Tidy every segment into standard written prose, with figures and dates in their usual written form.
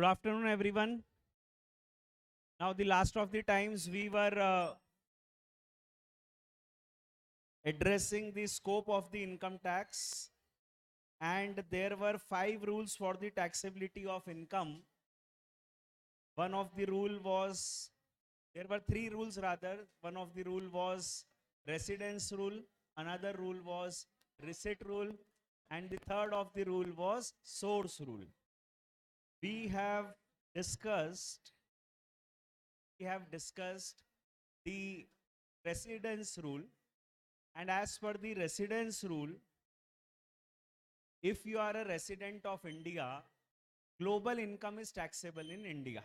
Good afternoon, everyone. Now, the last of the times we were addressing the scope of the income tax, and there were 5 rules for the taxability of income. One of the rule was, there were 3 rules rather. One of the rule was residence rule, another rule was receipt rule, and the third of the rule was source rule. We have discussed, we have discussed the residence rule. And as per the residence rule, if you are a resident of India, global income is taxable in India.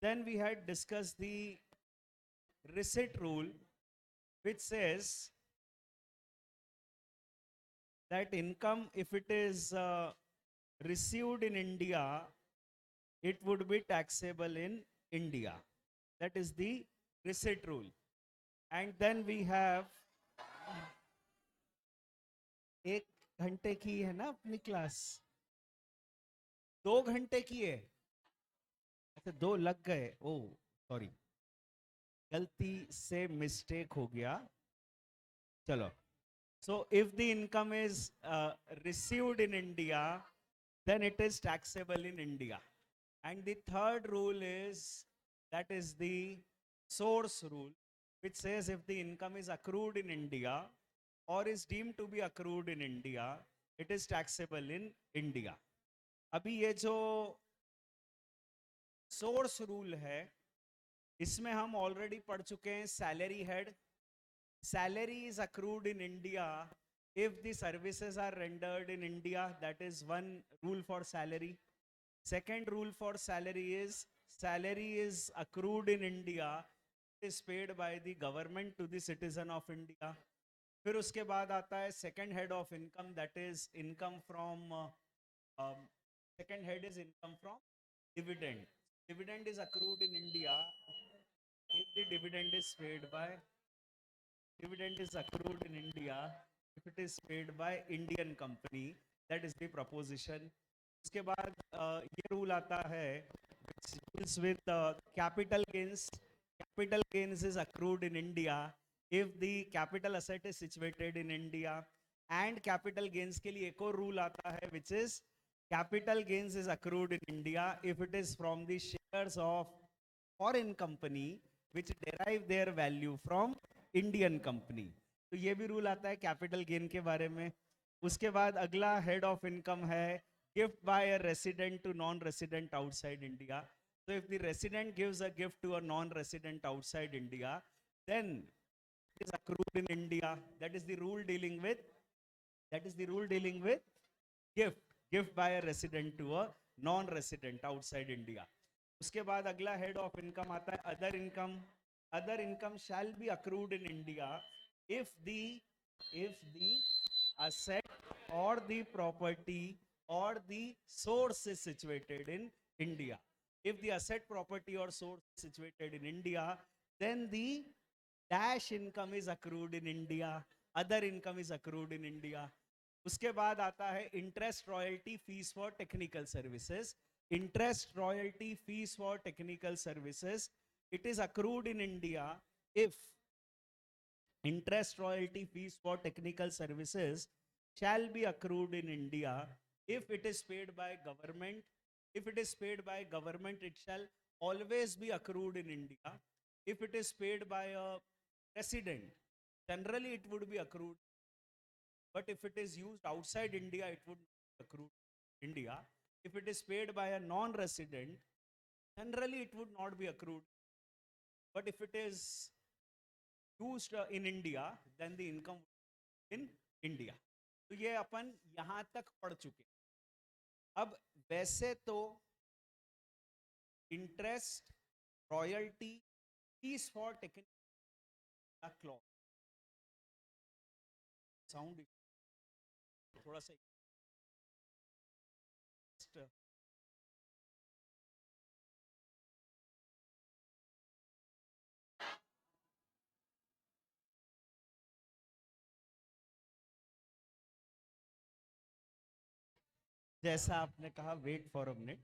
Then we had discussed the receipt rule, which says that income, if it is received in India, it would be taxable in India. That is the receipt rule. And then we have एक घंटे की है ना अपनी class, 2 घंटे की है, अच्छा 2 लग गए, ओ सॉरी, गलती से मिस्टेक हो गया, चलो. So if the income is received in India, then it is taxable in India. And the third rule is, that is the source rule, which says if the income is accrued in India or is deemed to be accrued in India, it is taxable in India. अभी ये जो source rule है, इसमें हम already पढ़ चुके हैं salary head. Salary is accrued in India if the services are rendered in India. That is one rule for salary. Second rule for salary is salary is accrued in India, is paid by the government to the citizen of India. फिर उसके बाद आता है second head of income, that is income from second head is income from dividend. Dividend is accrued in India if the dividend is paid by dividend is accrued in India if it is paid by Indian company. That is the proposition. उसके बाद ये rule आता है which deals with capital gains. Capital gains is accrued in India if the capital asset is situated in India. And capital gains के लिए एक और rule आता है which is capital gains is accrued in India if it is from the shares of foreign company which derive their value from Indian company. तो ये भी rule आता है कैपिटल गेन के बारे में. उसके बाद अगला हेड ऑफ इनकम है gift by a resident to non resident outside India. So if the resident gives a gift to a non-resident outside India, then it is accrued in India. That is the rule dealing with, gift by a resident to a non-resident outside India. उसके बाद अगला head of income आता है other income. Other income shall be accrued in India if the asset or the property or the source is situated in India. If the asset, property or source is situated in India, then the dash income is accrued in India. Other income is accrued in India. उसके बाद आता है interest royalty fees for technical services. Interest royalty fees for technical services, it is accrued in India if interest royalty fees for technical services shall be accrued in India if it is paid by government. If it is paid by government, it shall always be accrued in India. If it is paid by a resident, generally it would be accrued. But if it is used outside India, it would accrue India. If it is paid by a non-resident, generally it would not be accrued. But if it is used in India, then the income in India. तो ये अपन यहाँ तक पढ़ चुके. अब वैसे तो interest royalty fees for technical clause sound थोड़ा सा जैसा आपने कहा wait for a minute.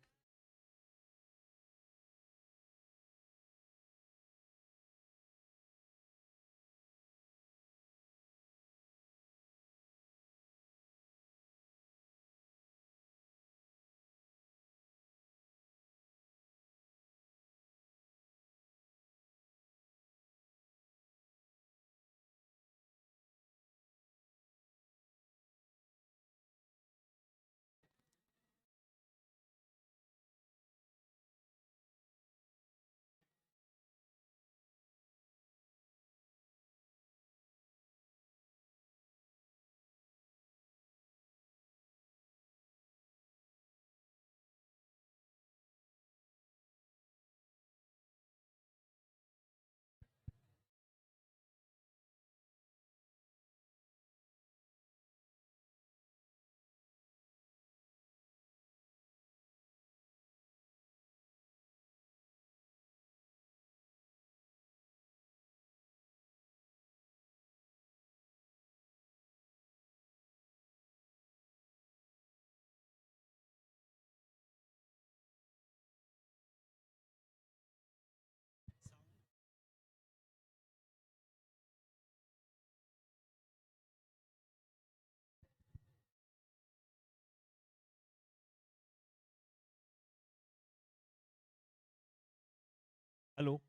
Hello,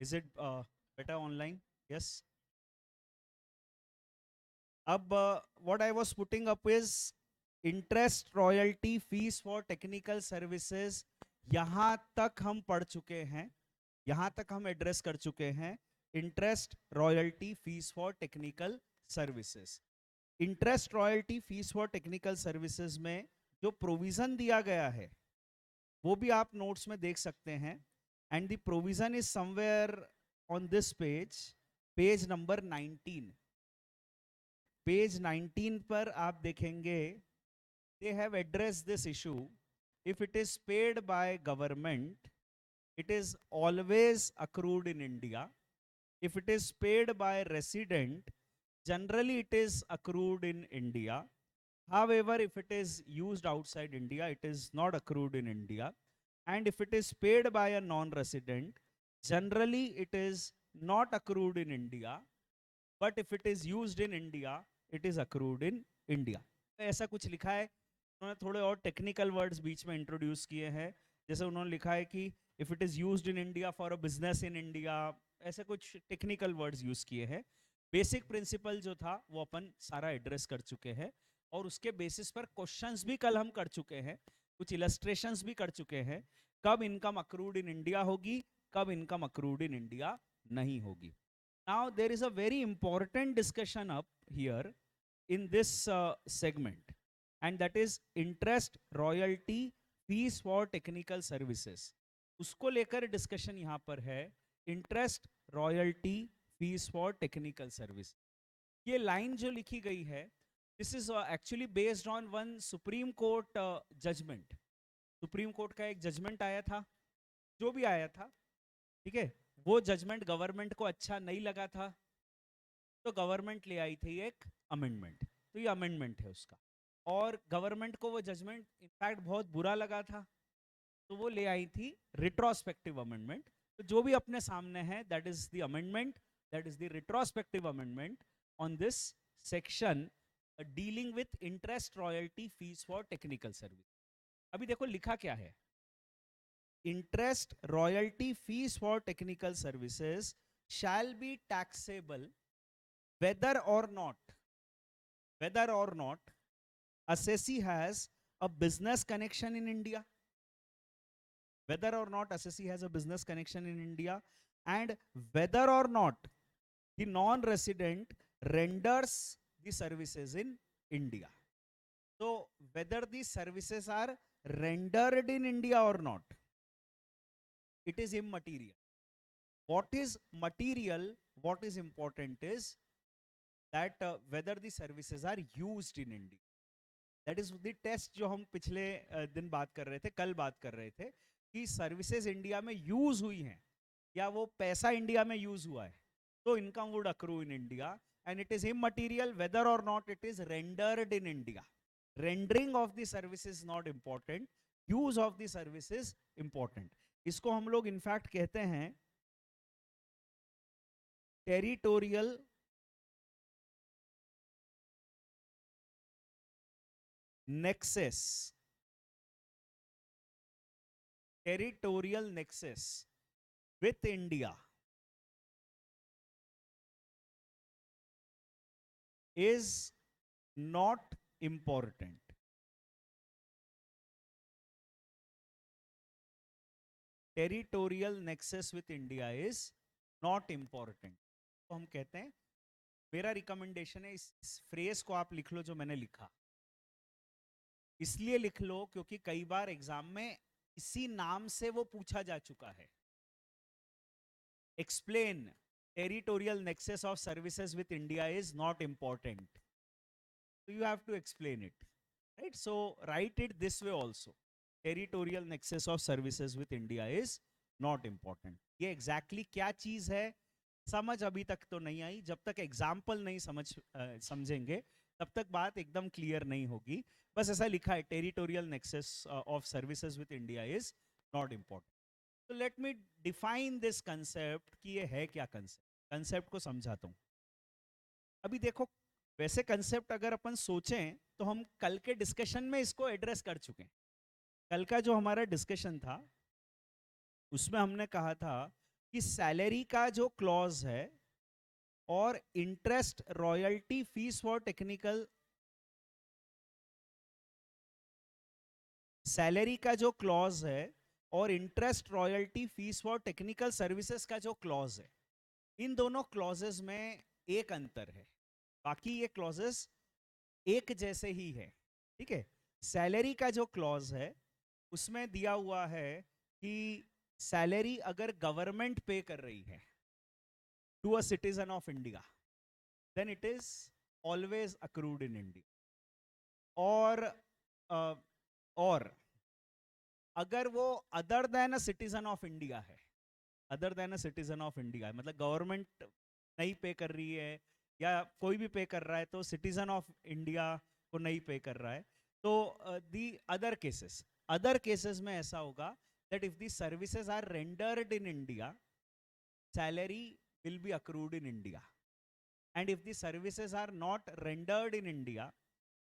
is it better online? Yes. Ab what I was putting up is interest, royalty, fees for technical services. यहाँ तक हम पढ़ चुके हैं, यहाँ तक हम एड्रेस कर चुके हैं interest, royalty, fees for technical services. Interest, royalty, fees for technical services में जो प्रोविजन दिया गया है वो भी आप नोट्स में देख सकते हैं. And the provision is somewhere on this page, page number 19. Page 19 पर आप देखेंगे they have addressed this issue. If it is paid by government, it is always accrued in India. If it is paid by resident, generally it is accrued in India. However, if it is used outside India, it is not accrued in India. And if it is paid by a non-resident, generally it is not accrued in India. But if it is used in India, it is accrued in India. ऐसा कुछ लिखा है. उन्होंने थोड़े और technical words बीच में introduce किए हैं. जैसे उन्होंने लिखा है कि if it is used in India for a business in India, ऐसे कुछ टेक्निकल वर्ड्स यूज किए हैं. बेसिक प्रिंसिपल जो था वो अपन सारा एड्रेस कर चुके हैं और उसके बेसिस पर क्वेश्चंस भी कल हम कर चुके हैं, कुछ इलस्ट्रेशंस भी कर चुके हैं. कब इनकम अक्रूड इन इंडिया होगी, कब इनकम अक्रूड इन इंडिया नहीं होगी. Now there is a very important discussion up here in this segment, and that is interest, royalty, fees for technical services. उसको लेकर डिस्कशन यहाँ पर है. Interest, royalty, fees for technical service. ये line जो लिखी गई है, this is actually based on one Supreme Court judgement. Supreme Court का एक जजमेंट आया था, जो भी आया था, ठीक है, वो जजमेंट गवर्नमेंट को अच्छा नहीं लगा था, तो गवर्नमेंट ले आई थी एक अमेंडमेंट. तो ये अमेंडमेंट है उसका. और गवर्नमेंट को वो जजमेंट इनफैक्ट बहुत बुरा लगा था, तो वो ले आई थी रिट्रोस्पेक्टिव अमेंडमेंट. तो जो भी अपने सामने है, that is the amendment, that is the retrospective amendment on this section dealing with interest, royalty, fees for technical service. अभी देखो लिखा क्या है. Interest, royalty, fees for technical services shall be taxable whether or not assessee has a business connection in India, whether or not assessee has a business connection in India, and whether or not the non-resident renders the services in India. So whether these services are rendered in India or not, it is immaterial. What is material, what is important is that whether the services are used in India. That is the test जो हम पिछले दिन बात कर रहे थे, कल बात कर रहे थे कि सर्विसेज इंडिया में यूज हुई हैं या वो पैसा इंडिया में यूज हुआ है, तो income would accrue in India. And it is immaterial whether or not it is rendered in India. Rendering of the service is not important, use of the service is important. इसको हम लोग in fact कहते हैं territorial nexus. Territorial nexus with India is not important. Territorial nexus with India is not important. तो हम कहते हैं, मेरा रिकमेंडेशन है इस फ्रेज को आप लिख लो जो मैंने लिखा. इसलिए लिख लो क्योंकि कई बार एग्जाम में इसी नाम से वो पूछा जा चुका है. Explain territorial nexus of services with India is not important. So you have to explain it, right? So write it this way also. Territorial nexus of services with India is not important. ये exactly क्या चीज है समझ अभी तक तो नहीं आई. जब तक एग्जाम्पल नहीं समझेंगे तब तक बात एकदम क्लियर नहीं होगी. बस ऐसा लिखा है, territorial nexus of services with India is not important. तो let me define this concept कि ये है क्या कंसेप्ट. कंसेप्ट को समझाता हूँ. अभी देखो, वैसे कंसेप्ट अगर अपन सोचें तो हम कल के डिस्कशन में इसको एड्रेस कर चुके हैं. कल का जो हमारा डिस्कशन था उसमें हमने कहा था कि सैलरी का जो क्लॉज है और interest royalty fees for technical, salary का जो क्लॉज है और interest royalty fees for technical services का जो क्लॉज है, इन दोनों क्लॉजेस में एक अंतर है, बाकी ये क्लॉजेस एक जैसे ही है। ठीक है, सैलरी का जो क्लॉज है उसमें दिया हुआ है कि सैलरी अगर गवर्नमेंट पे कर रही है to a citizen of India, then it is always accrued in India. और अगर वो other than a citizen of India है, other than a citizen of India है, मतलब गवर्नमेंट नहीं पे कर रही है या कोई भी पे कर रहा है तो सिटीजन ऑफ इंडिया को नहीं पे कर रहा है, तो दी अदर केसेस में ऐसा होगा that if the services are rendered in India, salary will be accrued in India, and if the services are not rendered in India,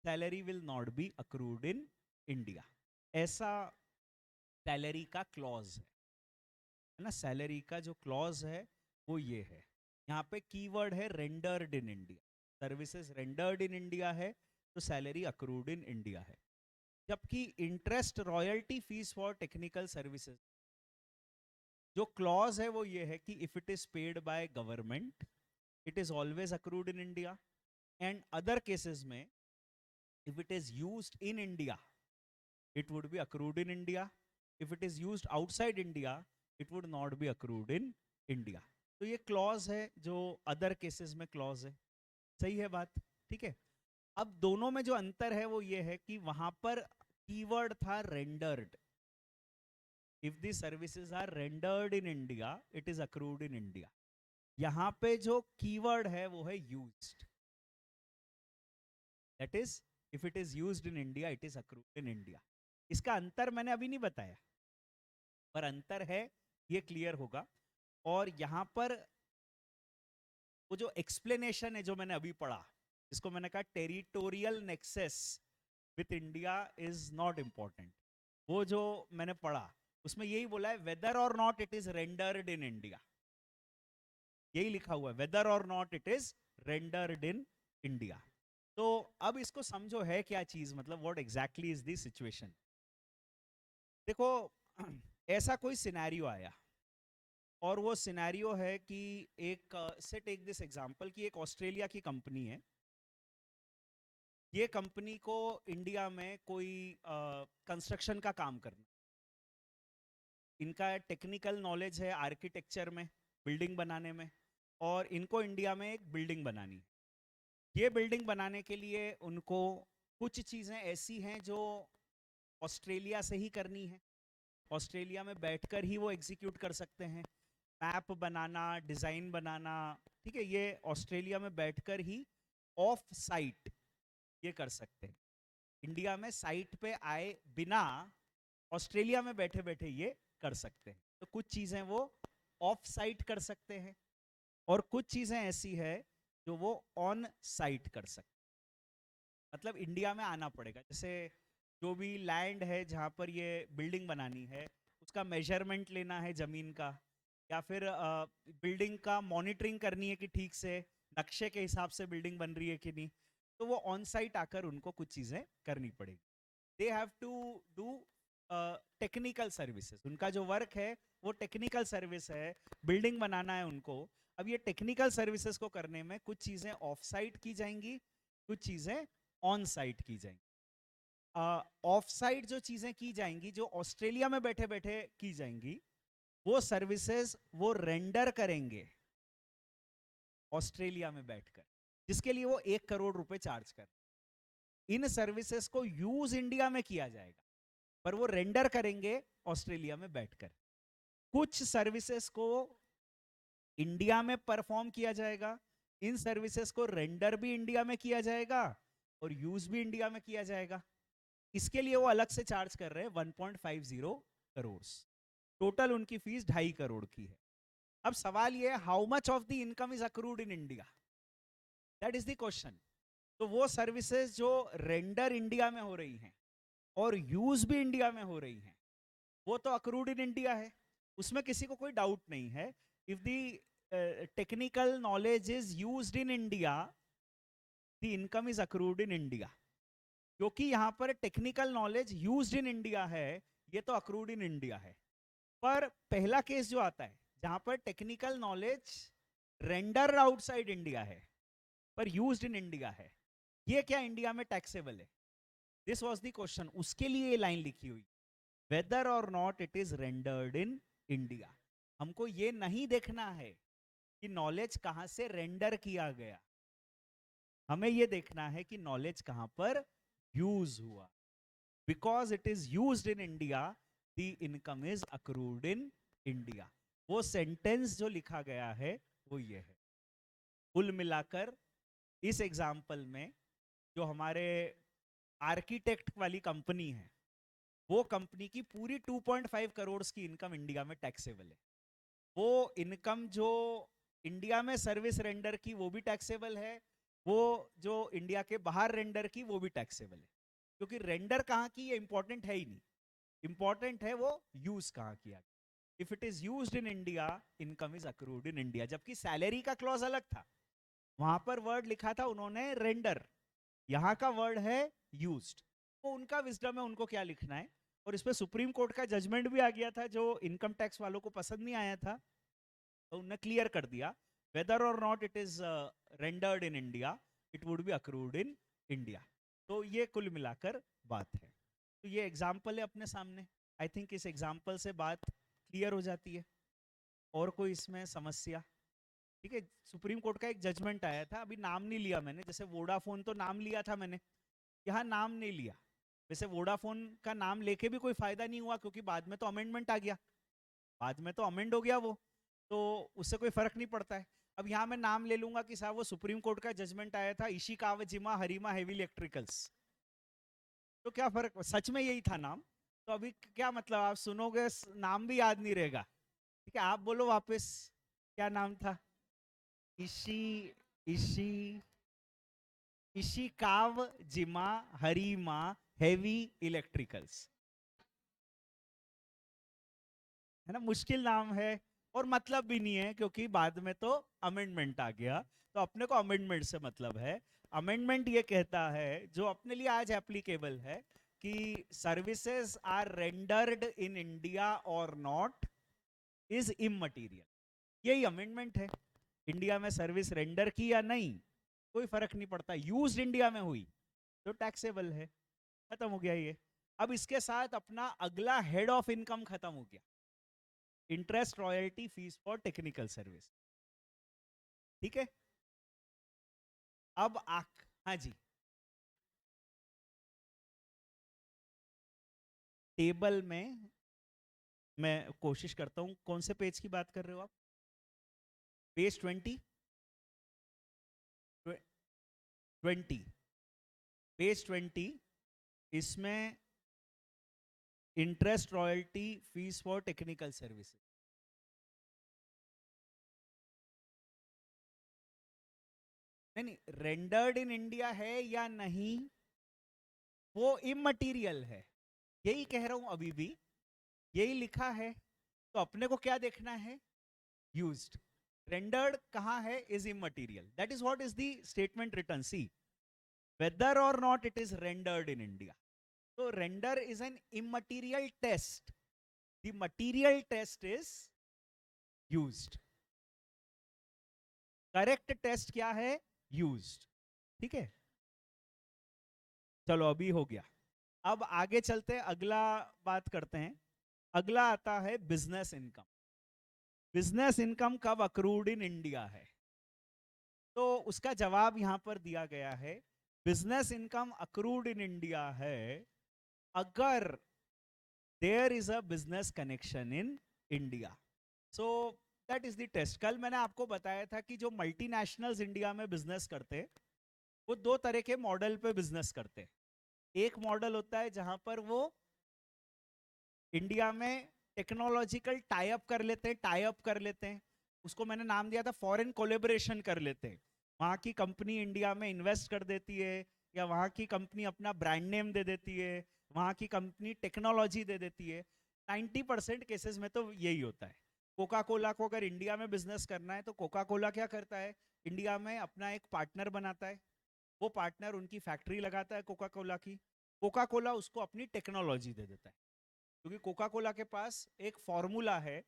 salary will not be accrued in India. ऐसा salary का clause है ना, salary का जो clause है वो ये है। यहाँ पे कीवर्ड है rendered in India, services rendered in India है तो सैलरी अक्रूड इन इंडिया है। जबकि interest royalty fees for technical services, जो क्लॉज है वो ये है कि if it is paid by government it is always accrued in India, and other cases में if it is used in India it would be accrued in India, if it is used outside India it would not be accrued in India। तो ये clause है जो other cases में clause है। सही है बात? ठीक है, अब दोनों में जो अंतर है वो ये है कि वहां पर कीवर्ड था rendered, if the services are rendered in India it is accrued in India. यहां पे जो कीवर्ड है वो है used, that is if it is used in India it is accrued in India. इसका अंतर मैंने अभी नहीं बताया, पर अंतर है, ये क्लियर होगा। और यहां पर वो जो एक्सप्लेनेशन है जो मैंने अभी पढ़ा, जिसको मैंने कहा territorial Nexus with India is not important, वो जो मैंने पढ़ा उसमें यही बोला है weather or not it is rendered in India, यही लिखा हुआ है weather or not it is rendered in India. तो अब इसको समझो है क्या चीज, मतलब what exactly is the situation. देखो ऐसा कोई सिनेरियो आया और वो सिनेरियो है कि एक से टेक दिस एग्जांपल कि एक ऑस्ट्रेलिया की कंपनी है, ये कंपनी को इंडिया में कोई कंस्ट्रक्शन का काम करना, इनका टेक्निकल नॉलेज है आर्किटेक्चर में, बिल्डिंग बनाने में, और इनको इंडिया में एक बिल्डिंग बनानी है। ये बिल्डिंग बनाने के लिए उनको कुछ चीज़ें ऐसी हैं जो ऑस्ट्रेलिया से ही करनी है, ऑस्ट्रेलिया में बैठकर ही वो एग्जीक्यूट कर सकते हैं, मैप बनाना, डिज़ाइन बनाना, ठीक है, ये ऑस्ट्रेलिया में बैठकर ही ऑफ साइट ये कर सकते हैं। इंडिया में साइट पे आए बिना ऑस्ट्रेलिया में बैठे बैठे ये कर सकते हैं। तो कुछ चीज़ें वो ऑफ साइट कर सकते हैं और कुछ चीज़ें ऐसी है जो वो ऑन साइट कर सकते हैं, मतलब इंडिया में आना पड़ेगा। जैसे जो भी लैंड है जहाँ पर ये बिल्डिंग बनानी है उसका मेजरमेंट लेना है ज़मीन का, या फिर बिल्डिंग का मॉनिटरिंग करनी है कि ठीक से नक्शे के हिसाब से बिल्डिंग बन रही है कि नहीं, तो वो ऑन साइट आकर उनको कुछ चीज़ें करनी पड़ेगी। They have to do technical services, उनका जो वर्क है वो टेक्निकल सर्विस है, बिल्डिंग बनाना है उनको। अब ये टेक्निकल सर्विसेज को करने में कुछ चीज़ें ऑफ साइट की जाएंगी, कुछ चीज़ें ऑन साइट की जाएंगी। ऑफ साइट जो चीज़ें की जाएंगी, जो ऑस्ट्रेलिया में बैठे बैठे की जाएंगी, वो सर्विसेज वो रेंडर करेंगे ऑस्ट्रेलिया में बैठकर, जिसके लिए वो 1 करोड़ रुपए चार्ज कर। इन सर्विसेज को यूज इंडिया में किया जाएगा पर वो रेंडर करेंगे ऑस्ट्रेलिया में बैठकर। कुछ सर्विसेज को इंडिया में परफॉर्म किया जाएगा, इन सर्विसेज को रेंडर भी इंडिया में किया जाएगा और यूज भी इंडिया में किया जाएगा। इसके लिए वो अलग से चार्ज कर रहे हैं 1.50 करोड़, टोटल उनकी फीस 2.5 करोड़ की है। अब सवाल ये है how much of the income is accrued in India, that is the question. तो वो सर्विसेज जो रेंडर इंडिया में हो रही हैं और यूज भी इंडिया में हो रही हैं, वो तो अक्रूड इन इंडिया है। उसमें किसी को कोई डाउट नहीं है. If the technical knowledge is used in India, the income is accrued in India. क्योंकि यहाँ पर technical knowledge used in India है, ये तो अक्रूड इन इंडिया है. पर पहला केस जो आता है जहां पर technical knowledge render outside India है पर यूज्ड इन इंडिया है, ये क्या इंडिया में टैक्सेबल है? This was the question. उसके लिए ये लाइन लिखी हुई, weather or not it is rendered in India. हमको ये नहीं देखना है कि नॉलेज कहां से रेंडर किया गया, हमें ये देखना है कि नॉलेज कहां पर यूज हुआ. Because it is used in India, the income is accrued in India. वो सेंटेंस जो लिखा गया है वो ये है. कुल मिलाकर इस एग्जाम्पल में जो हमारे आर्किटेक्ट वाली कंपनी है, वो कंपनी की पूरी 2.5 करोड़ की इनकम इंडिया में टैक्सेबल है. वो इनकम जो इंडिया में सर्विस रेंडर की वो भी टैक्सेबल है, वो जो इंडिया के बाहर रेंडर की वो भी टैक्सेबल है. क्योंकि रेंडर कहाँ की ये इंपॉर्टेंट है ही नहीं, इंपॉर्टेंट है वो यूज कहाँ किया. If it is used in India, income is accrued in India. जबकि सैलरी का क्लॉज अलग था, वहां पर वर्ड लिखा था उन्होंने रेंडर, यहाँ का वर्ड है यूज्ड. तो उनका विजडम है, उनको क्या लिखना है. और इस पे सुप्रीम कोर्ट का जजमेंट भी आ गया था जो इनकम टैक्स वालों को पसंद नहीं आया था, तो उन्होंने क्लियर कर दिया, weather or not it is rendered in India, it would be accrued in India. तो ये कुल मिलाकर बात है. तो ये एग्जाम्पल है अपने सामने. आई थिंक इस एग्जाम्पल से बात क्लियर हो जाती है. और कोई इसमें समस्या? ठीक है. सुप्रीम कोर्ट का एक जजमेंट आया था, अभी नाम नहीं लिया मैंने, जैसे वोडाफोन तो नाम लिया था मैंने, यहाँ नाम नहीं लिया. वैसे वोडाफोन का नाम लेके भी कोई फायदा नहीं हुआ, क्योंकि बाद में तो अमेंडमेंट आ गया, बाद में तो अमेंड हो गया वो, तो उससे कोई फर्क नहीं पड़ता है. अब यहाँ मैं नाम ले लूंगा कि साहब वो सुप्रीम कोर्ट का जजमेंट आया था इशिकावाजिमा हरिमा हेवी इलेक्ट्रिकल्स, तो क्या फर्क, सच में यही था नाम. तो अभी क्या मतलब, आप सुनोगे नाम भी याद नहीं रहेगा. ठीक है, आप बोलो वापस, क्या नाम था? इशी इशी इशिकावाजिमा हरिमा हेवी इलेक्ट्रिकल्स, है ना. मुश्किल नाम है और मतलब भी नहीं है, क्योंकि बाद में तो अमेंडमेंट आ गया, तो अपने को अमेंडमेंट से मतलब है. अमेंडमेंट ये कहता है, जो अपने लिए आज एप्लीकेबल है, कि services are rendered in India और नॉट इज इममटीरियल. यही अमेंडमेंट है. इंडिया में सर्विस रेंडर की या नहीं कोई फर्क नहीं पड़ता, यूज्ड इंडिया में हुई तो टैक्सेबल है. खत्म हो गया ये. अब इसके साथ अपना अगला हेड ऑफ इनकम खत्म हो गया, interest royalty fees for technical service. ठीक है. अब हाँ जी, टेबल में मैं कोशिश करता हूं, कौन से पेज की बात कर रहे हो आप? पेज 20, 20, पेज 20, इसमें interest royalty fees for technical services. नहीं, रेंडर्ड इन इंडिया है या नहीं, वो इममटीरियल है, यही कह रहा हूं अभी भी, यही लिखा है. तो अपने को क्या देखना है? यूज्ड. रेंडर्ड कहां है? Is immaterial. That is what is the statement written. See, whether or not it is rendered in India. तो render is an immaterial test, the material test is used. Correct test क्या है? Used. ठीक है. चलो अभी हो गया. अब आगे चलते हैं, अगला बात करते हैं. अगला आता है बिजनेस इनकम. बिजनेस इनकम कब अक्रूड इन इंडिया है? तो उसका जवाब यहां पर दिया गया है, business income accrued in India है अगर there is a business connection in India. So that is the test. कल मैंने आपको बताया था कि जो मल्टीनेशनल्स इंडिया में बिजनेस करते हैं, वो दो तरह के मॉडल पे बिजनेस करते हैं. एक मॉडल होता है जहां पर वो इंडिया में टेक्नोलॉजिकल टाई अप कर लेते हैं, उसको मैंने नाम दिया था फॉरेन कोलेबोरेशन कर लेते हैं. वहां की कंपनी इंडिया में इन्वेस्ट कर देती है, या वहां की कंपनी अपना ब्रांड नेम दे देती है, वहां की कंपनी टेक्नोलॉजी दे देती है. 90% केसेस में तो यही होता है। कोका कोला को अगर इंडिया में बिजनेस करना है तो कोका कोला क्या करता है, इंडिया में अपना एक पार्टनर बनाता है, वो पार्टनर उनकी फैक्ट्री लगाता है कोका कोला की, कोका कोला उसको अपनी टेक्नोलॉजी दे देता है, क्योंकि कोका कोला के पास एक फॉर्मूला है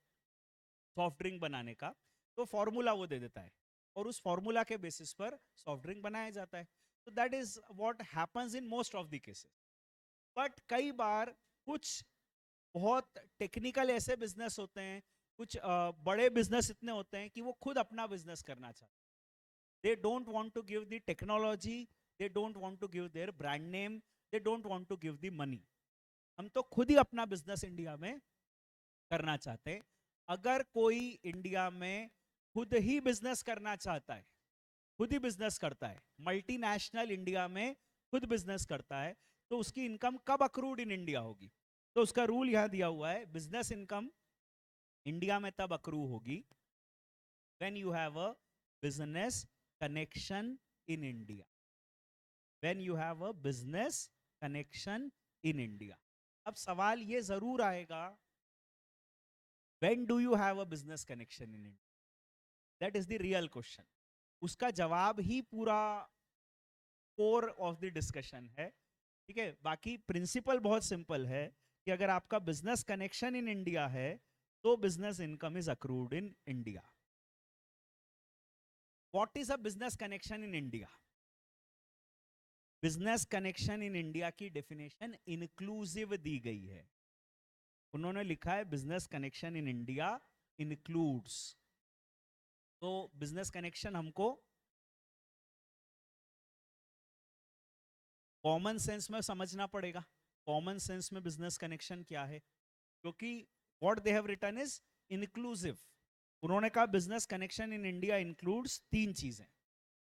सॉफ्ट ड्रिंक बनाने का, तो फॉर्मूला वो दे देता है और उस फॉर्मूला के बेसिस पर सॉफ्ट ड्रिंक बनाया जाता है। तो that is what happens in most of the cases. But कई बार कुछ बहुत टेक्निकल ऐसे बिजनेस होते हैं, कुछ बड़े बिजनेस इतने होते हैं कि वो खुद अपना बिजनेस करना चाहते हैं। They don't want to give the technology, they don't want to give their brand name, they don't want to give the money. हम तो खुद ही अपना बिजनेस इंडिया में करना चाहते हैं। अगर कोई इंडिया में खुद ही बिजनेस करना चाहता है, खुद ही बिजनेस करता है, मल्टीनेशनल इंडिया में खुद बिजनेस करता है, तो उसकी इनकम कब अक्रूड इन इंडिया होगी? तो उसका रूल यहां दिया हुआ है, बिजनेस इनकम इंडिया में तब अक्रू होगी when you have a business connection in India, when you have a business connection in India. अब सवाल ये जरूर आएगा, when do you have a business connection in India? That is the real question. उसका जवाब ही पूरा core of the discussion है। ठीक है, बाकी प्रिंसिपल बहुत सिंपल है कि अगर आपका बिजनेस कनेक्शन इन इंडिया है तो business income is accrued in India. What is a business connection in India? Business connection in India की डेफिनेशन इंक्लूसिव दी गई है। उन्होंने लिखा है business connection in India includes. तो बिजनेस कनेक्शन हमको कॉमन सेंस में समझना पड़ेगा। कॉमन सेंस में बिजनेस कनेक्शन क्या है, क्योंकि what they have written is inclusive. उन्होंने कहा business connection in India includes तीन चीजें,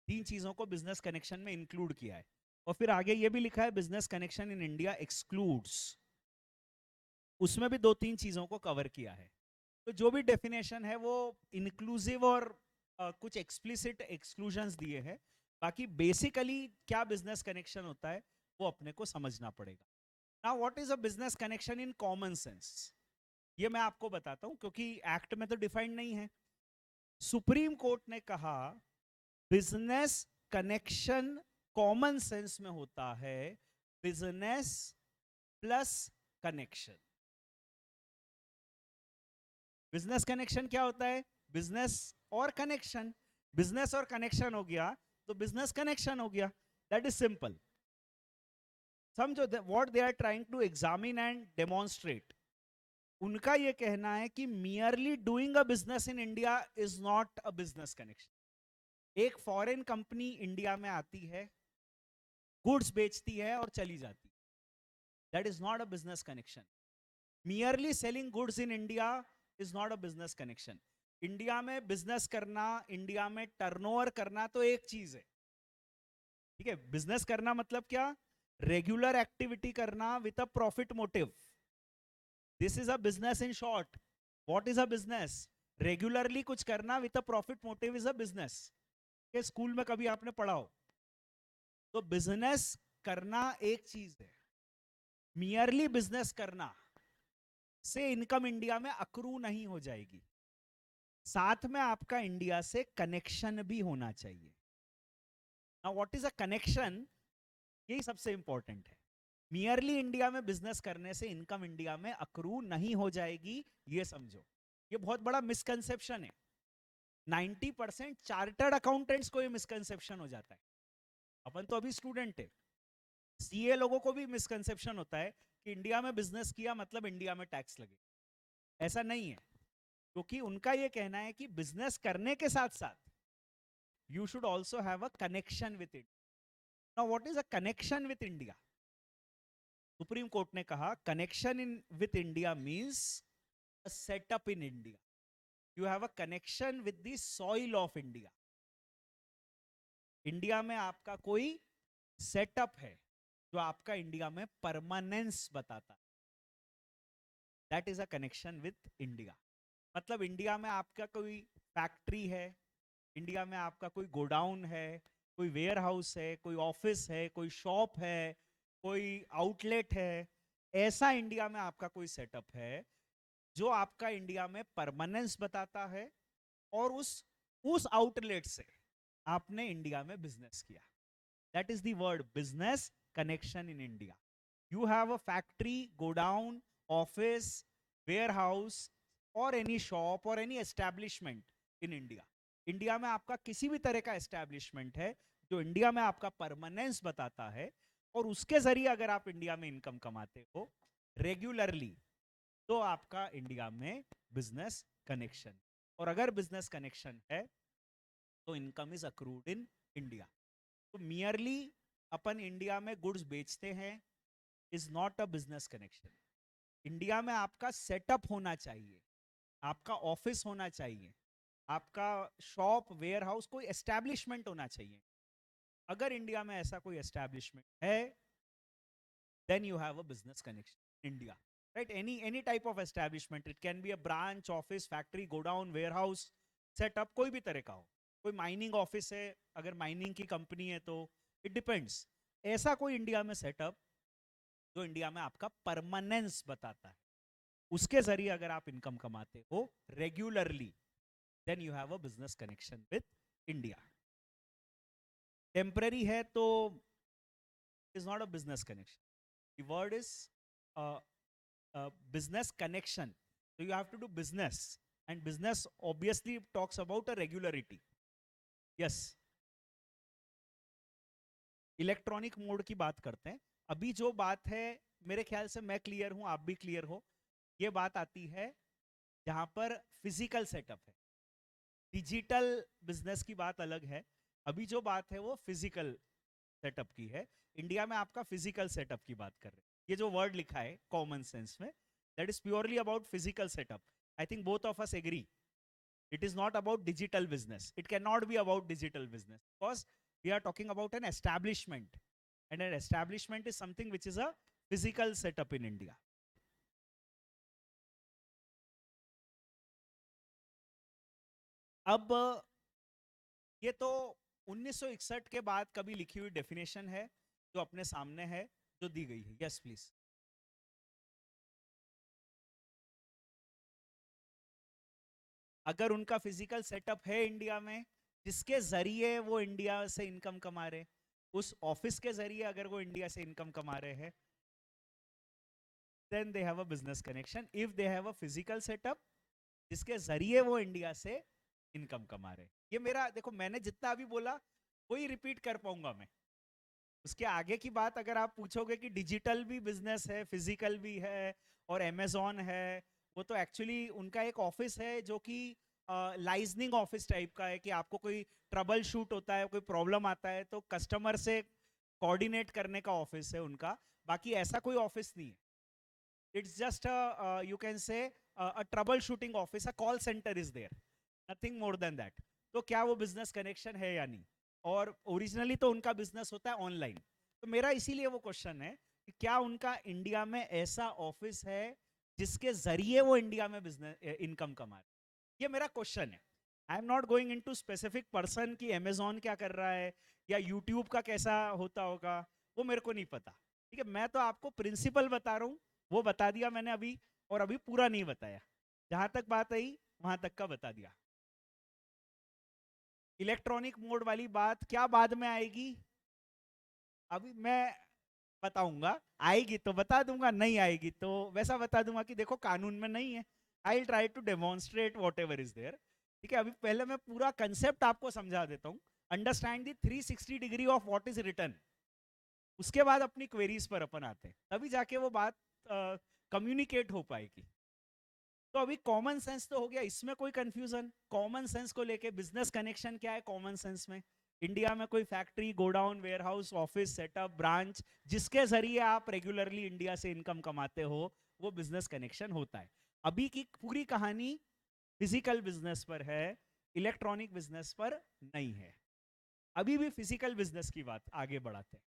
तीन चीजों को बिजनेस कनेक्शन में इंक्लूड किया है। और फिर आगे ये भी लिखा है business connection in India excludes, उसमें भी दो तीन चीजों को कवर किया है। तो जो भी डेफिनेशन है वो इंक्लूसिव और कुछ एक्सप्लिसिट एक्सक्लूजन्स दिए हैं। बाकी बेसिकली क्या बिजनेस कनेक्शन होता है वो अपने को समझना पड़ेगा। Now what is a business connection in common sense, ये मैं आपको बताता हूं, क्योंकि एक्ट में तो डिफाइंड नहीं है। सुप्रीम कोर्ट ने कहा बिजनेस कनेक्शन कॉमन सेंस में होता है business plus connection. Business connection क्या होता है? बिजनेस और कनेक्शन। बिजनेस और कनेक्शन हो गया तो बिजनेस कनेक्शन हो गया। That is simple. समझो what they are trying to examine and demonstrate. उनका यह कहना है कि merely doing a business in India is not a business connection. एक फॉरेन कंपनी इंडिया में आती है, गुड्स बेचती है और चली जाती है, that is not a business connection. Merely selling goods in India is not a business connection. India में बिजनेस करना, इंडिया में टर्नओवर करना तो एक चीज है। ठीक है, बिजनेस करना मतलब क्या? रेगुलर एक्टिविटी करना with a profit motive. This is a business in short. What is a business? Regularly कुछ करना with a profit motive is a business. ये स्कूल में कभी आपने पढ़ा हो। तो बिजनेस करना एक चीज है, मियरली बिजनेस करना से इनकम इंडिया में अक्रू नहीं हो जाएगी, साथ में आपका इंडिया से कनेक्शन भी होना चाहिए। Now what is a connection, यही सबसे इंपॉर्टेंट है। मियरली इंडिया में बिजनेस करने से इनकम इंडिया में अक्रू नहीं हो जाएगी, ये समझो। ये बहुत बड़ा मिसकंसेप्शन है। 90% चार्टर्ड अकाउंटेंट्स को ये मिसकंसेप्शन हो जाता है। अपन तो अभी स्टूडेंट है। सीए लोगों को भी मिसकंसेप्शन होता है कि इंडिया में बिजनेस किया मतलब इंडिया में टैक्स लगे। ऐसा नहीं है, क्योंकि उनका ये कहना है कि बिजनेस करने के साथ साथ you should also have a connection with it. Now what is a connection with India? Supreme court ने कहा connection in with India means a setup in India. You have a connection with the soil of India. India में आपका कोई setup है जो आपका India में permanence बताता है। That is a connection with India. मतलब इंडिया में आपका कोई फैक्ट्री है, इंडिया में आपका कोई गोडाउन है, कोई वेयर हाउस है, कोई ऑफिस है, कोई शॉप है, कोई आउटलेट है, ऐसा इंडिया में आपका कोई सेटअप है जो आपका इंडिया में परमानेंस बताता है और उस आउटलेट से आपने इंडिया में बिजनेस किया. That is the word business connection in India. You have a factory, godown, office, warehouse और एनी शॉप और any establishment in India. India में आपका किसी भी तरह का एस्टैब्लिशमेंट है जो इंडिया में आपका परमानेंस बताता है और उसके जरिए अगर आप इंडिया में इनकम कमाते हो रेगुलरली तो आपका इंडिया में बिजनेस कनेक्शन. और अगर बिजनेस कनेक्शन है तो income is accrued in India. तो मियरली अपन इंडिया में गुड्स बेचते हैं is not a business connection. India में आपका सेटअप होना चाहिए, आपका ऑफिस होना चाहिए, आपका शॉप, वेयर हाउस, कोई एस्टैब्लिशमेंट होना चाहिए. अगर इंडिया में ऐसा कोई एस्टैब्लिशमेंट है then you have a business connection in India, right? Any type of establishment, it can be a branch, office, factory, godown, warehouse setup, कोई भी तरह का हो. कोई माइनिंग ऑफिस है, अगर माइनिंग की कंपनी है तो इट डिपेंड्स. ऐसा कोई इंडिया में सेटअप जो इंडिया में आपका परमानेंस बताता है, उसके जरिए अगर आप इनकम कमाते हो regularly then you have a business connection with India. Temporary है तो is not a business connection. The word is uh, business connection. So you have to do business, and business obviously talks about a regularity. Yes. Electronic mode की बात करते हैं. अभी जो बात है मेरे ख्याल से मैं क्लियर हूं, आप भी क्लियर हो. ये बात आती है जहां पर फिजिकल सेटअप है. डिजिटल बिजनेस की बात अलग है. अभी जो बात है वो फिजिकल सेटअप की है. इंडिया में आपका फिजिकल सेटअप की बात कर रहे हैं. ये जो वर्ड लिखा है कॉमन सेंस में, that is purely about physical setup. I think both of us agree. It is not about digital business. It can not be about digital business because we are talking about an establishment, and an establishment is something which is a physical setup in India. अब ये तो 1961 के बाद कभी लिखी हुई definition है जो अपने सामने है, जो दी गई है. Yes please. अगर उनका फिजिकल सेटअप है इंडिया में जिसके जरिए वो इंडिया से इनकम कमा रहे, उस ऑफिस के जरिए अगर वो इंडिया से इनकम कमा रहे हैं, then they have a business connection. If they have a physical setup जिसके जरिए वो इंडिया से इनकम कमा रहे. ये मेरा देखो, मैंने जितना अभी बोला वही रिपीट कर पाऊंगा मैं. उसके आगे की बात अगर आप पूछोगे कि डिजिटल भी बिजनेस है, फिजिकल भी है और अमेजोन है, वो तो एक्चुअली उनका एक ऑफिस है जो कि लाइजनिंग ऑफिस टाइप का है कि आपको कोई ट्रबल शूट होता है, कोई प्रॉब्लम आता है तो कस्टमर से कोऑर्डिनेट करने का ऑफिस है उनका. बाकी ऐसा कोई ऑफिस नहीं है. It's just you can say a trouble shooting office, a call centre is there, nothing more than that. तो क्या वो बिजनेस कनेक्शन है या नहीं? और ओरिजिनली तो उनका बिजनेस होता है ऑनलाइन. तो मेरा इसीलिए वो क्वेश्चन है कि क्या उनका इंडिया में ऐसा ऑफिस है जिसके जरिए वो इंडिया में बिजनेस इनकम कमा रहे. ये मेरा क्वेश्चन है. आई am not going into specific person कि अमेजोन क्या कर रहा है या यूट्यूब का कैसा होता होगा, वो मेरे को नहीं पता. ठीक है, मैं तो आपको प्रिंसिपल बता रहा हूँ, वो बता दिया मैंने अभी, और अभी पूरा नहीं बताया. जहां तक बात आई वहां तक का बता दिया. इलेक्ट्रॉनिक मोड वाली बात क्या बाद में आएगी, अभी मैं बताऊंगा. आएगी तो बता दूंगा, नहीं आएगी तो वैसा बता दूंगा कि देखो कानून में नहीं है. I try to demonstrate whatever is there. ठीक है, अभी पहले मैं पूरा कंसेप्ट आपको समझा देता हूँ. Understand the 360 degree of what is written. उसके बाद अपनी क्वेरीज पर अपन आते हैं, तभी जाके वो बात कम्युनिकेट हो पाएगी. तो अभी कॉमन सेंस तो हो गया, इसमें कोई कंफ्यूजन? कॉमन सेंस को लेके बिजनेस कनेक्शन क्या है कॉमन सेंस में? इंडिया में कोई factory, godown, warehouse, office, setup, branch जिसके जरिए आप रेगुलरली इंडिया से इनकम कमाते हो, वो बिजनेस कनेक्शन होता है. अभी की पूरी कहानी फिजिकल बिजनेस पर है, इलेक्ट्रॉनिक बिजनेस पर नहीं है. अभी भी फिजिकल बिजनेस की बात आगे बढ़ाते हैं.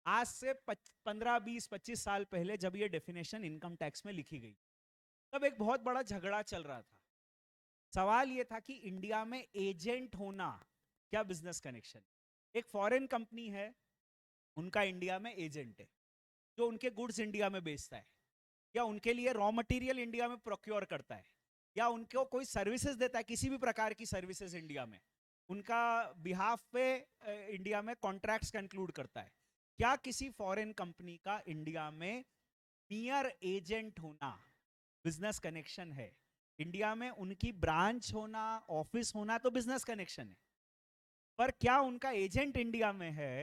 आज से 15, 20, 25 साल पहले जब ये डेफिनेशन इनकम टैक्स में लिखी गई, तब एक बहुत बड़ा झगड़ा चल रहा था. सवाल यह था कि इंडिया में एजेंट होना क्या बिजनेस कनेक्शन? एक फॉरेन कंपनी है, उनका इंडिया में एजेंट है जो उनके गुड्स इंडिया में बेचता है, या उनके लिए रॉ मटेरियल इंडिया में प्रोक्योर करता है, या उनको कोई सर्विसेज देता है, किसी भी प्रकार की सर्विसेज इंडिया में, उनका बिहाफ पे इंडिया में कॉन्ट्रैक्ट्स कंक्लूड करता है, क्या किसी फॉरेन कंपनी का इंडिया में नियर एजेंट होना बिजनेस कनेक्शन है? इंडिया में उनकी ब्रांच होना, ऑफिस होना तो बिजनेस कनेक्शन है, पर क्या उनका एजेंट इंडिया में है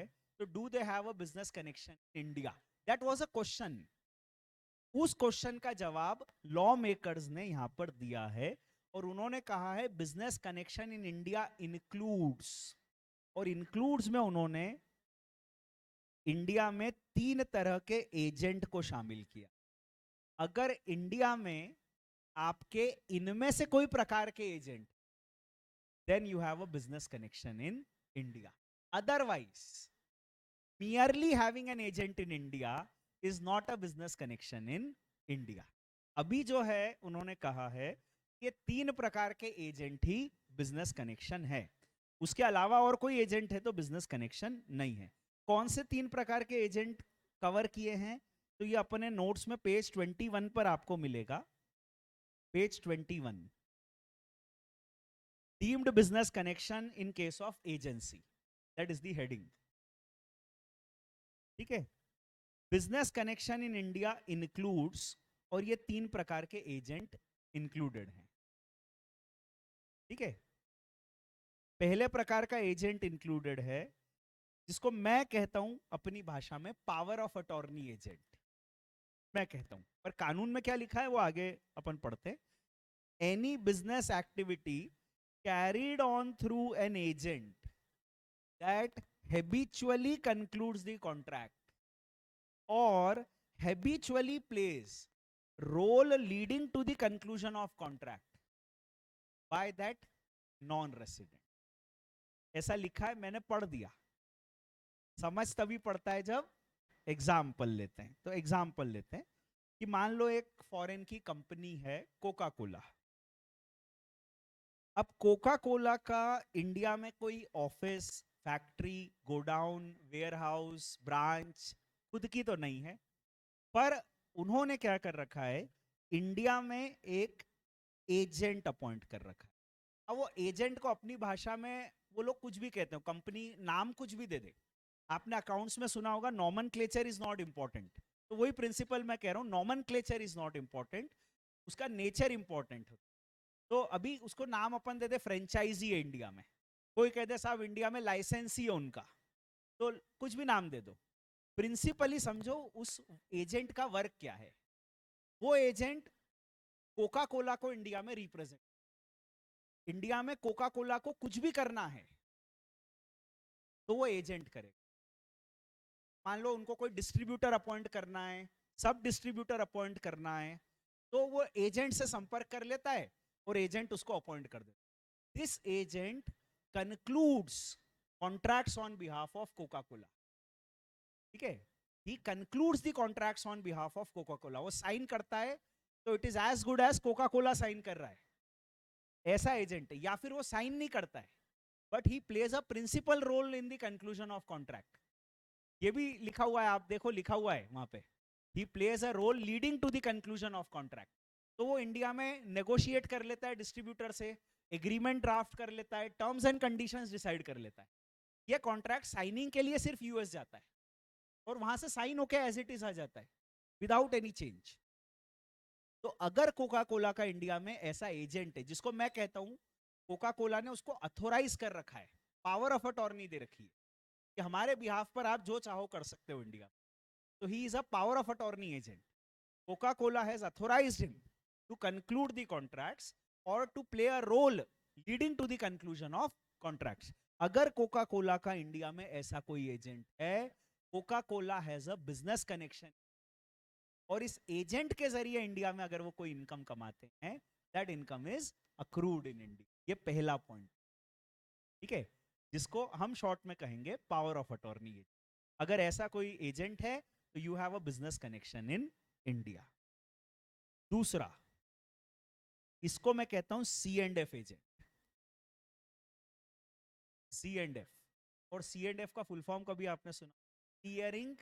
तो do they have a business connection India? That was a question. उस क्वेश्चन का जवाब लॉ मेकर्स ने यहां पर दिया है, और उन्होंने कहा है business connection in India includes, और इंक्लूड्स में उन्होंने इंडिया में 3 तरह के एजेंट को शामिल किया। अगर इंडिया में आपके इनमें से कोई प्रकार के agent, then you have a business connection in India. Otherwise, merely having an agent in India is not a business connection in India. अभी जो है उन्होंने कहा है कि 3 प्रकार के एजेंट ही बिजनेस कनेक्शन है, उसके अलावा और कोई एजेंट है तो बिजनेस कनेक्शन नहीं है। कौन से 3 प्रकार के एजेंट कवर किए हैं? तो ये अपने नोट्स में पेज 21 पर आपको मिलेगा, page 21, deemed business connection in case of agency, that is the heading। ठीक है, business connection in India includes, और ये 3 प्रकार के एजेंट इंक्लूडेड हैं। ठीक है, पहले प्रकार का एजेंट इंक्लूडेड है जिसको मैं कहता हूं अपनी भाषा में पावर ऑफ अटॉर्नी एजेंट, मैं कहता हूं, पर कानून में क्या लिखा है वो आगे अपन पढ़ते। Any business activity carried on through an agent that habitually concludes the contract or habitually plays role leading to the conclusion of contract by that non-resident। ऐसा लिखा है, मैंने पढ़ दिया। समझ तभी पड़ता है जब एग्जाम्पल लेते हैं। तो एग्जाम्पल लेते हैं कि मान लो एक फॉरेन की कंपनी है कोका कोला। अब कोका कोला का इंडिया में कोई office, factory, godown, warehouse, branch खुद की तो नहीं है, पर उन्होंने क्या कर रखा है, इंडिया में एक एजेंट अपॉइंट कर रखा है। अब वो एजेंट को अपनी भाषा में वो लोग कुछ भी कहते हैं, कंपनी नाम कुछ भी दे दे। आपने अकाउंट्स में सुना होगा नॉमेनक्लेचर इज नॉट इंपॉर्टेंट, तो वही प्रिंसिपल मैं कह रहा हूँ, नॉमेनक्लेचर इज नॉट इंपॉर्टेंट, उसका नेचर इंपॉर्टेंट है। तो अभी उसको नाम अपन दे दे फ्रेंचाइजी है इंडिया में, कोई कह दे साहब इंडिया में लाइसेंसी है उनका, तो कुछ भी नाम दे दो, प्रिंसिपली समझो उस एजेंट का वर्क क्या है। वो एजेंट कोका कोला को इंडिया में रिप्रेजेंट, इंडिया में कोका कोला को कुछ भी करना है तो वो एजेंट करेगा। मान लो उनको कोई डिस्ट्रीब्यूटर अपॉइंट करना है, सब डिस्ट्रीब्यूटर अपॉइंट करना है, तो वो एजेंट से संपर्क कर लेता है और एजेंट उसको अपॉइंट कर देता है। This agent concludes contracts on behalf of Coca Cola. ठीक है, he concludes the contracts on behalf of Coca Cola, वो साइन करता है तो it is as good as Coca Cola sign कर रहा है, ऐसा एजेंट है। या फिर वो साइन नहीं करता है but he plays a principal role in the conclusion of contract. ये भी लिखा हुआ है, आप देखो लिखा हुआ है वहां पे, he plays a role leading to the conclusion of contract. तो वो इंडिया में नेगोशिएट कर लेता है डिस्ट्रीब्यूटर से, एग्रीमेंट ड्राफ्ट कर लेता है, टर्म्स एंड कंडीशंस डिसाइड कर लेता है। ये कॉन्ट्रैक्ट साइनिंग के लिए सिर्फ यूएस जाता है और वहां से साइन होके एज इट इज आ जाता है विदाउट एनी चेंज। तो अगर कोका कोला का इंडिया में ऐसा एजेंट है जिसको मैं कहता हूं कोका कोला ने उसको अथोराइज कर रखा है, पावर ऑफ अटॉर्नी दे रखी है कि हमारे बिहाफ पर आप जो चाहो कर सकते हो इंडिया, तो he is a power of attorney agent. Coca Cola has authorised him to conclude the contracts or to play a role leading to the conclusion of contracts. अगर कोका कोला का इंडिया में ऐसा कोई agent है, Coca Cola has a business connection, और इस agent के जरिए इंडिया में अगर वो कोई इनकम कमाते हैं, that income is accrued in India. ये पहला पॉइंट, ठीक है, जिसको हम शॉर्ट में कहेंगे पावर ऑफ अटॉर्नी। अगर ऐसा कोई एजेंट है तो you have a business connection in India. दूसरा, इसको मैं कहता हूं C and F agent. C and F, और सी एंड एफ का फुल फॉर्म कभी आपने सुना? Clearing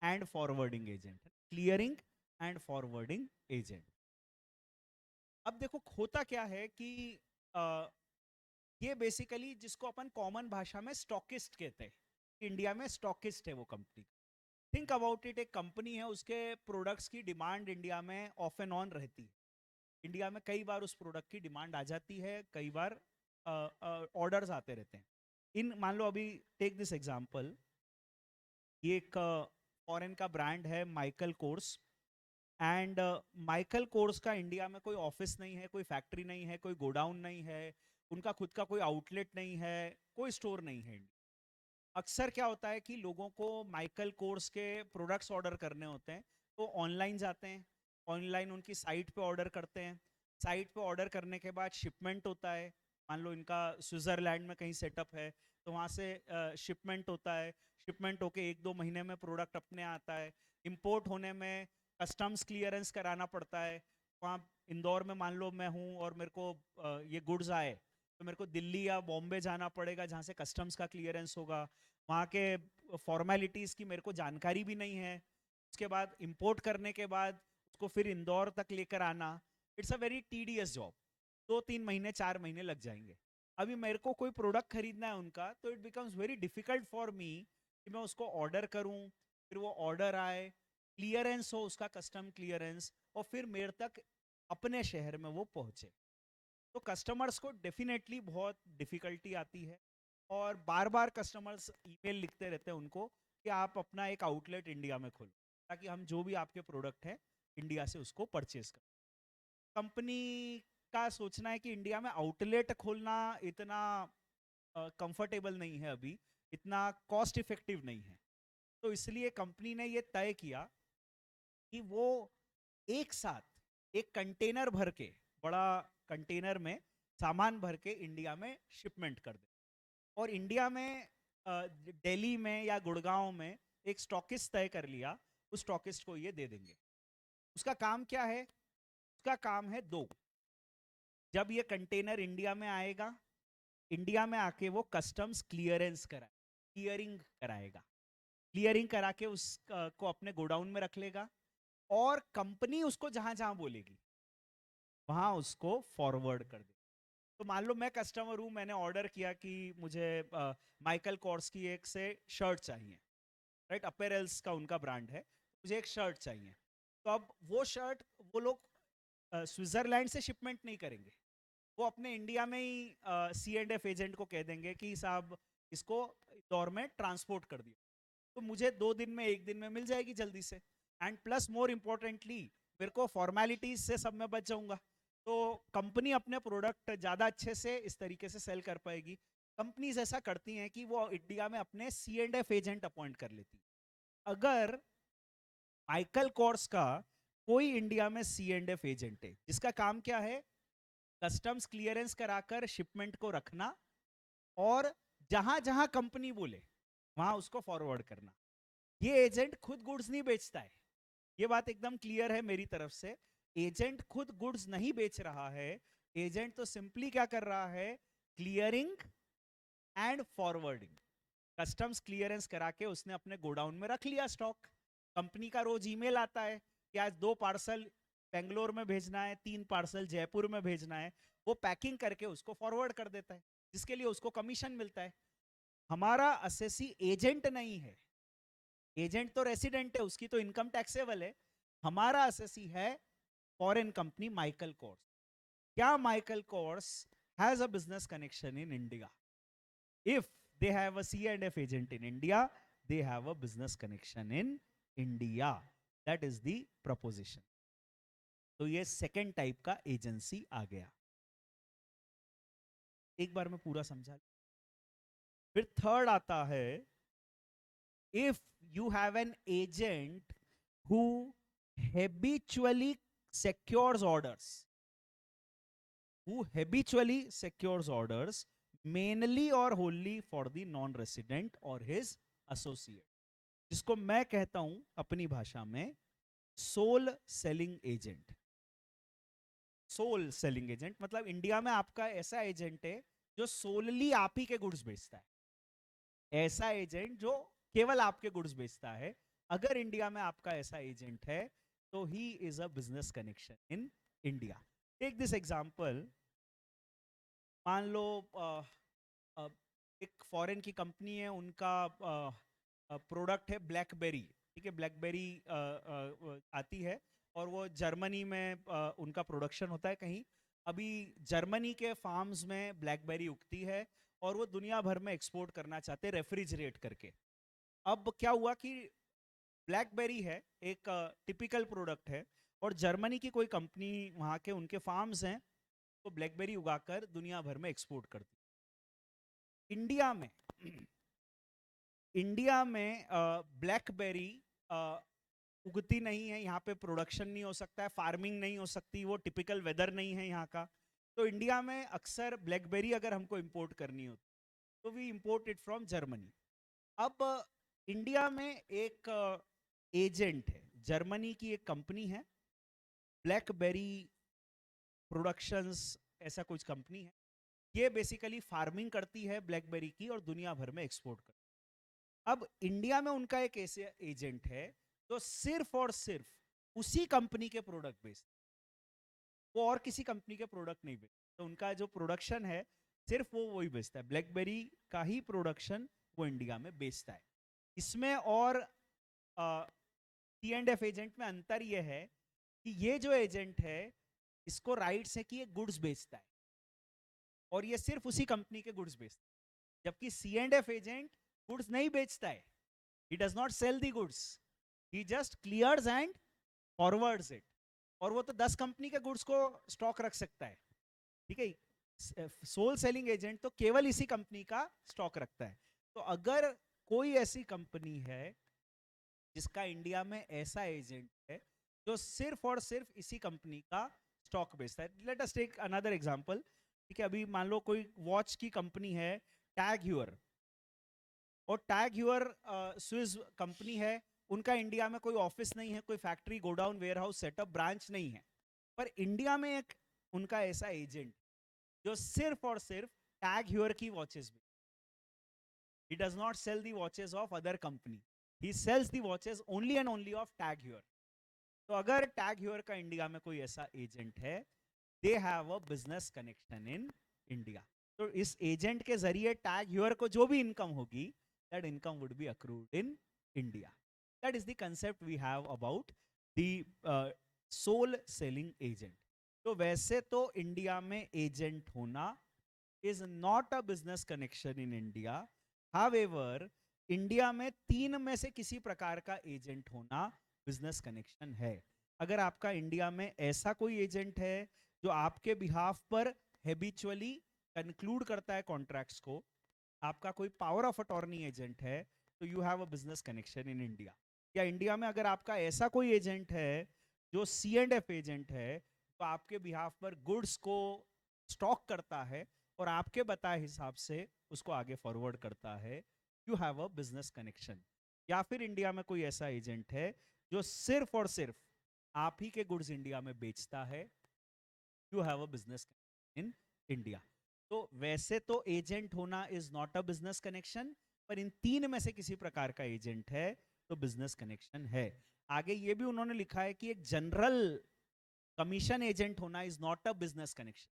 and forwarding agent, clearing and forwarding agent. अब देखो होता क्या है कि ये बेसिकली जिसको अपन कॉमन भाषा में स्टॉकिस्ट कहते हैं, इंडिया में स्टॉकिस्ट है वो कंपनी। थिंक अबाउट इट, एक कंपनी है, उसके प्रोडक्ट्स की डिमांड इंडिया में ऑफ एंड ऑन रहती है। इंडिया में कई बार उस प्रोडक्ट की डिमांड आ जाती है, कई बार ऑर्डर्स आते रहते हैं। इन मान लो अभी टेक दिस एग्जांपल, ये एक फॉरेन का ब्रांड है Michael Kors, and Michael Kors का इंडिया में कोई ऑफिस नहीं है, कोई फैक्ट्री नहीं है, कोई गोडाउन नहीं है, उनका खुद का कोई आउटलेट नहीं है, कोई स्टोर नहीं है। अक्सर क्या होता है कि लोगों को माइकल कोर्स के प्रोडक्ट्स ऑर्डर करने होते हैं तो ऑनलाइन जाते हैं, ऑनलाइन उनकी साइट पे ऑर्डर करते हैं, साइट पे ऑर्डर करने के बाद शिपमेंट होता है। मान लो इनका स्विट्जरलैंड में कहीं सेटअप है तो वहाँ से शिपमेंट होता है, शिपमेंट होके 1-2 महीने में प्रोडक्ट अपने आता है। इंपोर्ट होने में कस्टम्स क्लियरेंस कराना पड़ता है। वहाँ इंदौर में मान लो मैं हूँ और मेरे को ये गुड्स आए तो मेरे को दिल्ली या बॉम्बे जाना पड़ेगा जहाँ से कस्टम्स का क्लियरेंस होगा। वहाँ के फॉर्मेलिटीज़ की मेरे को जानकारी भी नहीं है। उसके बाद इंपोर्ट करने के बाद उसको फिर इंदौर तक लेकर आना, it's a very tedious job. 2-3 महीने 4 महीने लग जाएंगे। अभी मेरे को कोई प्रोडक्ट खरीदना है उनका तो it becomes very difficult for me कि मैं उसको ऑर्डर करूं, फिर वो ऑर्डर आए, क्लियरेंस हो उसका, कस्टम क्लियरेंस, और फिर मेरे तक अपने शहर में वो पहुंचे। तो कस्टमर्स को डेफिनेटली बहुत डिफिकल्टी आती है और बार बार कस्टमर्स ईमेल लिखते रहते हैं उनको कि आप अपना एक आउटलेट इंडिया में खोलो ताकि हम जो भी आपके प्रोडक्ट हैं इंडिया से उसको परचेज करें। कंपनी का सोचना है कि इंडिया में आउटलेट खोलना इतना कंफर्टेबल नहीं है अभी, इतना कॉस्ट इफेक्टिव नहीं है। तो इसलिए कंपनी ने ये तय किया कि वो एक साथ एक कंटेनर भर के, बड़ा कंटेनर में सामान भर के इंडिया में शिपमेंट कर दे, और इंडिया में दिल्ली में या गुड़गांव में एक स्टॉकिस्ट तय कर लिया, उस स्टॉकिस्ट को ये दे देंगे। उसका काम क्या है? उसका काम है दो। जब ये कंटेनर इंडिया में आएगा, इंडिया में आके वो कस्टम्स क्लियरेंस कराए, क्लियरिंग कराएगा, क्लियरिंग करा के उसको अपने गोडाउन में रख लेगा, और कंपनी उसको जहां जहां बोलेगी वहां उसको फॉरवर्ड कर दे। तो मान लो मैं कस्टमर हूं, मैंने ऑर्डर किया कि मुझे माइकल कॉर्स की एक से शर्ट चाहिए, राइट, अपेरल्स का उनका ब्रांड है, मुझे एक शर्ट चाहिए। तो अब वो शर्ट वो लोग स्विट्जरलैंड से शिपमेंट नहीं करेंगे, वो अपने इंडिया में ही C&F एजेंट को कह देंगे कि साहब इसको इंदौर में ट्रांसपोर्ट कर दिया, तो मुझे 2 दिन में 1 दिन में मिल जाएगी जल्दी से। एंड प्लस मोर इम्पोर्टेंटली मेरे को फॉर्मेलिटीज से सब में बच जाऊंगा, तो कंपनी अपने प्रोडक्ट ज़्यादा अच्छे से इस तरीके से सेल कर पाएगी। कंपनीज ऐसा करती हैं कि वो इंडिया में अपने C&F एजेंट अपॉइंट कर लेती। अगर माइकल कॉर्स का कोई इंडिया में C&F एजेंट है जिसका काम क्या है, कस्टम्स क्लियरेंस कराकर शिपमेंट को रखना और जहां जहां कंपनी बोले वहां उसको फॉरवर्ड करना, ये एजेंट खुद गुड्स नहीं बेचता है। ये बात एकदम क्लियर है मेरी तरफ से, एजेंट खुद गुड्स नहीं बेच रहा है। एजेंट तो सिंपली क्या कर रहा है, clearing and forwarding. Customs clearance करा के उसने अपने गोडाउन में रख लिया स्टॉक। कंपनी का रोज ईमेल आता है कि आज 2 पार्सल बेंगलोर में भेजना है, 3 पार्सल जयपुर में भेजना है, वो पैकिंग करके उसको फॉरवर्ड कर देता है, जिसके लिए उसको कमीशन मिलता है। हमारा असेसी एजेंट नहीं है, एजेंट तो रेसिडेंट है, उसकी तो इनकम टैक्सेबल है। हमारा असेसी है फॉरेन कंपनी माइकल कोर्स। क्या Michael Kors has a business connection in India? If they have a C&F agent in India, they have a business connection in India. That is the proposition. तो ये second type का agency आ गया। एक बार मैं पूरा समझा। फिर थर्ड आता है, if you have an agent who habitually secures orders, mainly or wholly for the non-resident or his associate, जिसको मैं कहता हूं अपनी भाषा में sole selling agent. Sole selling agent मतलब इंडिया में आपका ऐसा एजेंट है जो सोलली आप ही के गुड्स बेचता है, ऐसा एजेंट जो केवल आपके गुड्स बेचता है, अगर इंडिया में आपका ऐसा एजेंट है तो he is a business connection in India. Take this example. मान लो अ, एक फॉरेन की कंपनी है, उनका प्रोडक्ट है ब्लैकबेरी. ठीक है, ब्लैकबेरी आती है और वो जर्मनी में उनका प्रोडक्शन होता है कहीं. अभी जर्मनी के फार्म्स में ब्लैकबेरी उगती है और वो दुनिया भर में एक्सपोर्ट करना चाहते हैं रेफ्रिजरेट करके. अब क्या हुआ कि ब्लैकबेरी है, एक टिपिकल प्रोडक्ट है, और जर्मनी की कोई कंपनी, वहाँ के उनके फार्म्स हैं, तो ब्लैकबेरी उगाकर दुनिया भर में एक्सपोर्ट करती है. इंडिया में इंडिया में ब्लैकबेरी उगती नहीं है, यहाँ पे प्रोडक्शन नहीं हो सकता है, फार्मिंग नहीं हो सकती, वो टिपिकल वेदर नहीं है यहाँ का. तो इंडिया में अक्सर ब्लैकबेरी अगर हमको इंपोर्ट करनी हो तो we import it from Germany. अब इंडिया में एक एजेंट है, जर्मनी की एक कंपनी है, ब्लैकबेरी प्रोडक्शंस ऐसा कुछ कंपनी है. ये बेसिकली फार्मिंग करती है ब्लैकबेरी की और दुनिया भर में एक्सपोर्ट करती है. अब इंडिया में उनका एक ऐसे एजेंट है जो सिर्फ और सिर्फ उसी कंपनी के प्रोडक्ट बेचता है, वो और किसी कंपनी के प्रोडक्ट नहीं बेचता. तो उनका जो प्रोडक्शन है सिर्फ वो वही बेचता है, ब्लैकबेरी का ही प्रोडक्शन वो इंडिया में बेचता है. इसमें और T&F एजेंट में अंतर यह है कि ये जो एजेंट है इसको राइट्स है कि ये गुड्स बेचता है और ये सिर्फ उसी कंपनी के गुड्स बेचता है. जबकि C&F एजेंट गुड्स नहीं बेचता है. He does not sell the goods. He just clears and forwards it. और वो तो 10 कंपनी के गुड्स को स्टॉक रख सकता है. ठीक है, सोल सेलिंग एजेंट तो केवल इसी कंपनी का स्टॉक रखता है. तो अगर कोई ऐसी कंपनी है जिसका इंडिया में ऐसा एजेंट है जो सिर्फ और सिर्फ इसी कंपनी का स्टॉक बेचता है. Let us take another example. ठीक है, अभी मान लो कोई वॉच की कंपनी है टैग ह्यूअर, और टैग ह्यूअर स्विस कंपनी है. उनका इंडिया में कोई ऑफिस नहीं है, कोई factory, godown, warehouse setup, branch नहीं है. पर इंडिया में एक उनका ऐसा एजेंट जो सिर्फ और सिर्फ टैग ह्यूअर की वॉचेस में. He does not sell the watches of other company. He sells the watches only and only of Tag Heuer. तो अगर टैग ह्यूअर का इंडिया में कोई ऐसा एजेंट है, दे have a business connection in India. तो इस एजेंट के जरिए टैग ह्यूअर को जो भी इनकम होगी, that income would be accrued in India. That is the concept we have about the sole selling agent. तो वैसे तो इंडिया में एजेंट होना is not a business connection in India. However, India में 3 में से किसी प्रकार का एजेंट होना बिजनेस कनेक्शन है. अगर आपका इंडिया में ऐसा कोई एजेंट है जो आपके बिहाफ पर हैबिचुअली कंक्लूड करता है कॉन्ट्रैक्ट्स को, आपका कोई पावर ऑफ अटॉर्नी एजेंट है, तो you have a business connection in India. या इंडिया में अगर आपका ऐसा कोई एजेंट है जो C&F एजेंट है, तो आपके बिहाफ पर गुड्स को स्टॉक करता है और आपके बताए हिसाब से उसको आगे फॉरवर्ड करता है, you have a business connection. या फिर इंडिया में कोई ऐसा एजेंट है जो सिर्फ और सिर्फ आप ही के गुड्स इंडिया में बेचता है, you have a business in India. तो वैसे तो एजेंट होना is not a business connection, पर इन 3 में से किसी प्रकार का एजेंट है तो बिजनेस कनेक्शन है. आगे ये भी उन्होंने लिखा है कि एक जनरल कमीशन एजेंट होना is not a business connection.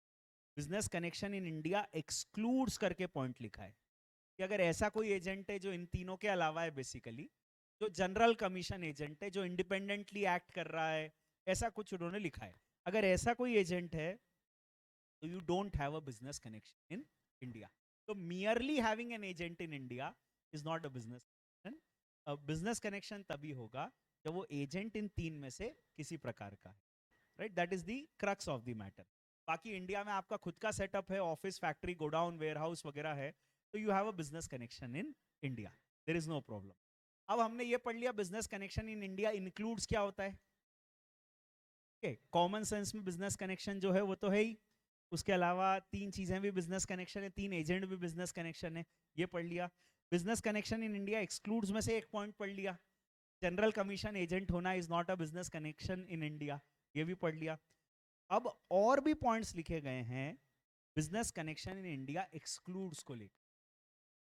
Business connection in India excludes करके पॉइंट लिखा है कि अगर ऐसा कोई एजेंट है जो इन तीनों के अलावा है, बेसिकली जो जनरल कमीशन एजेंट है, जो इंडिपेंडेंटली एक्ट कर रहा है, ऐसा कुछ उन्होंने लिखा है. अगर ऐसा कोई एजेंट है तो you don't have a business connection in India. तो merely having an agent in India is not a business connection. Business connection तभी होगा जब वो एजेंट इन 3 में से किसी प्रकार का है. Right, that is the crux of the matter. बाकी इंडिया में आपका खुद का सेटअप है, ऑफिस, फैक्ट्री, गोडाउन, वेयरहाउस वगैरह है, तो you have a business connection in India, there is no problem. अब हमने ये पढ़ लिया business connection in India includes क्या होता है. कॉमन सेंस में बिजनेस कनेक्शन जो है वो तो है ही, उसके अलावा 3 चीजें भी बिजनेस कनेक्शन है, 3 एजेंट भी बिजनेस कनेक्शन है, ये पढ़ लिया. Business connection in India excludes में से एक पॉइंट पढ़ लिया, जनरल कमीशन एजेंट होना is not a business connection in India, ये भी पढ़ लिया. अब और भी पॉइंट्स लिखे गए हैं business connection in India excludes को लेकर.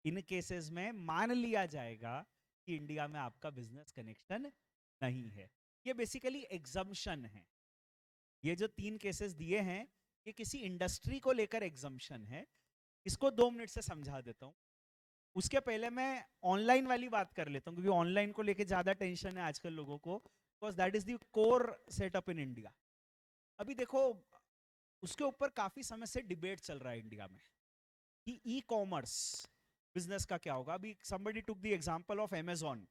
इन केसेस में मान लिया जाएगा कि इंडिया में आपका बिजनेस कनेक्शन नहीं है। ये बेसिकली एग्जम्पशन है। ये जो 3 केसेस दिए हैं ये किसी इंडस्ट्री को लेकर एग्जम्पशन है। इसको 2 मिनट से समझा देता हूँ। उसके पहले मैं ऑनलाइन वाली बात कर लेता हूँ, क्योंकि ऑनलाइन को लेके ज्यादा टेंशन है आजकल लोगों को, because that is the core setup in India. अभी देखो, उसके ऊपर काफी समय से डिबेट चल रहा है इंडिया में कि ई कॉमर्स बिजनेस का क्या होगा। अभी somebody took the example of Amazon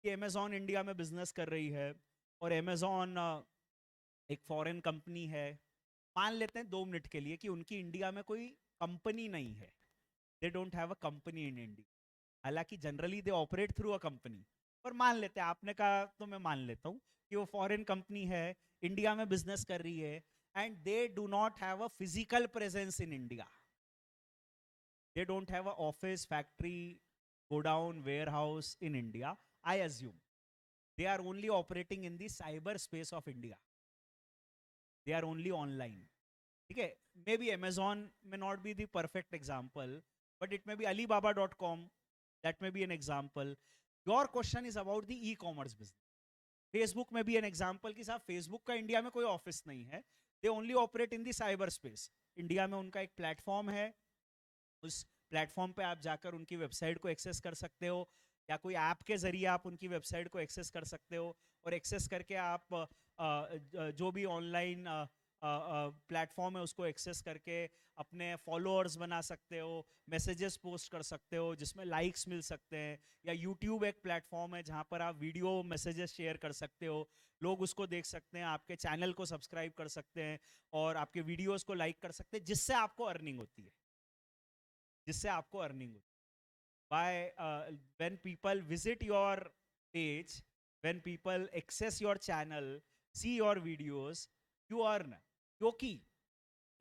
कि Amazon इंडिया में बिजनेस कर रही है और Amazon एक फॉरेन कंपनी है। मान लेते हैं 2 मिनट के लिए कि उनकी इंडिया में कोई कंपनी नहीं है, they don't have a company in India. हालांकि generally they operate through a company, पर मान लेते हैं, आपने कहा तो मैं मान लेता हूँ कि वो फॉरेन कंपनी है, इंडिया में बिजनेस कर रही है, and they do not have a physical presence in India. They don't have an office, factory, godown, warehouse in India, I assume. They are only operating in the cyber space of India. They are only online. Okay, maybe Amazon may not be the perfect example, but it may be Alibaba.com. That may be an example. Your question is about the e-commerce business. Facebook may be an example कि साहब Facebook का India में कोई office नहीं है. They only operate in the cyber space. India में उनका एक प्लेटफॉर्म है, उस प्लेटफॉर्म पे आप जाकर उनकी वेबसाइट को एक्सेस कर सकते हो, या कोई ऐप के जरिए आप उनकी वेबसाइट को एक्सेस कर सकते हो, और एक्सेस करके आप जो भी ऑनलाइन प्लेटफॉर्म है उसको एक्सेस करके अपने फॉलोअर्स बना सकते हो, मैसेजेस पोस्ट कर सकते हो जिसमें लाइक्स मिल सकते हैं, या यूट्यूब एक प्लेटफॉर्म है जहाँ पर आप वीडियो मैसेजेस शेयर कर सकते हो, लोग उसको देख सकते हैं, आपके चैनल को सब्सक्राइब कर सकते हैं और आपके वीडियोस को लाइक कर सकते हैं, जिससे आपको अर्निंग होती है, जिससे आपको अर्निंग होती है। By when people visit your page, when people access your channel, see your videos, you earn, क्योंकि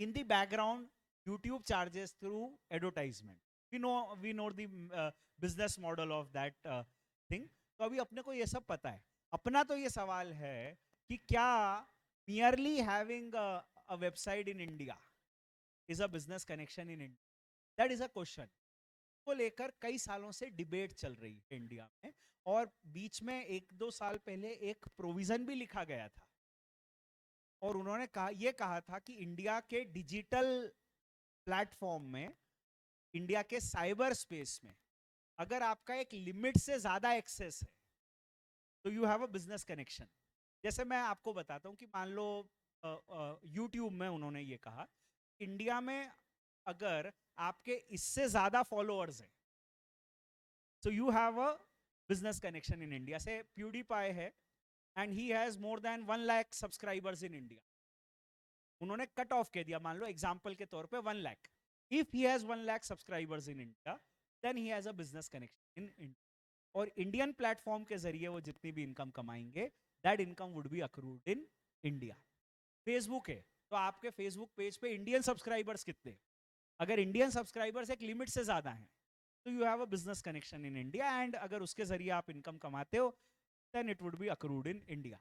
in the background YouTube charges through advertisement. We know the business model of that thing. तो अभी अपने को ये सब पता है। अपना तो ये सवाल है कि क्या merely having a website in India is a business connection in India? That is a question को लेकर कई सालों से डिबेट चल रही है इंडिया में, और बीच में 1-2 साल पहले एक प्रोविजन भी लिखा गया था, और उन्होंने कहा था कि इंडिया के डिजिटल प्लेटफॉर्म में, इंडिया के साइबर स्पेस में अगर आपका एक लिमिट से ज्यादा एक्सेस है तो you have a business connection. जैसे मैं आपको बताता हूं कि मान लो यूट्यूब में उन्होंने ये कहा, इंडिया में अगर आपके इससे ज्यादा फॉलोअर्स हैं, so you have a business connection in India. Say PewDiePie है and he has more than 1 lakh subscribers in India. उन्होंने कट ऑफ कह दिया, मान लो एग्जांपल के तौर पे 1 lakh. If he has 1 lakh subscribers in India, then he has a business connection in India. और Indian platform के जरिए वो जितनी भी इनकम कमाएंगे, that income would be accrued in India. Facebook है तो आपके फेसबुक पेज पे इंडियन सब्सक्राइबर्स कितने, अगर इंडियन सब्सक्राइबर्स एक लिमिट से ज्यादा हैं तो you have a business connection in India, and अगर उसके जरिए आप इनकम कमाते हो then it would be accrued in India.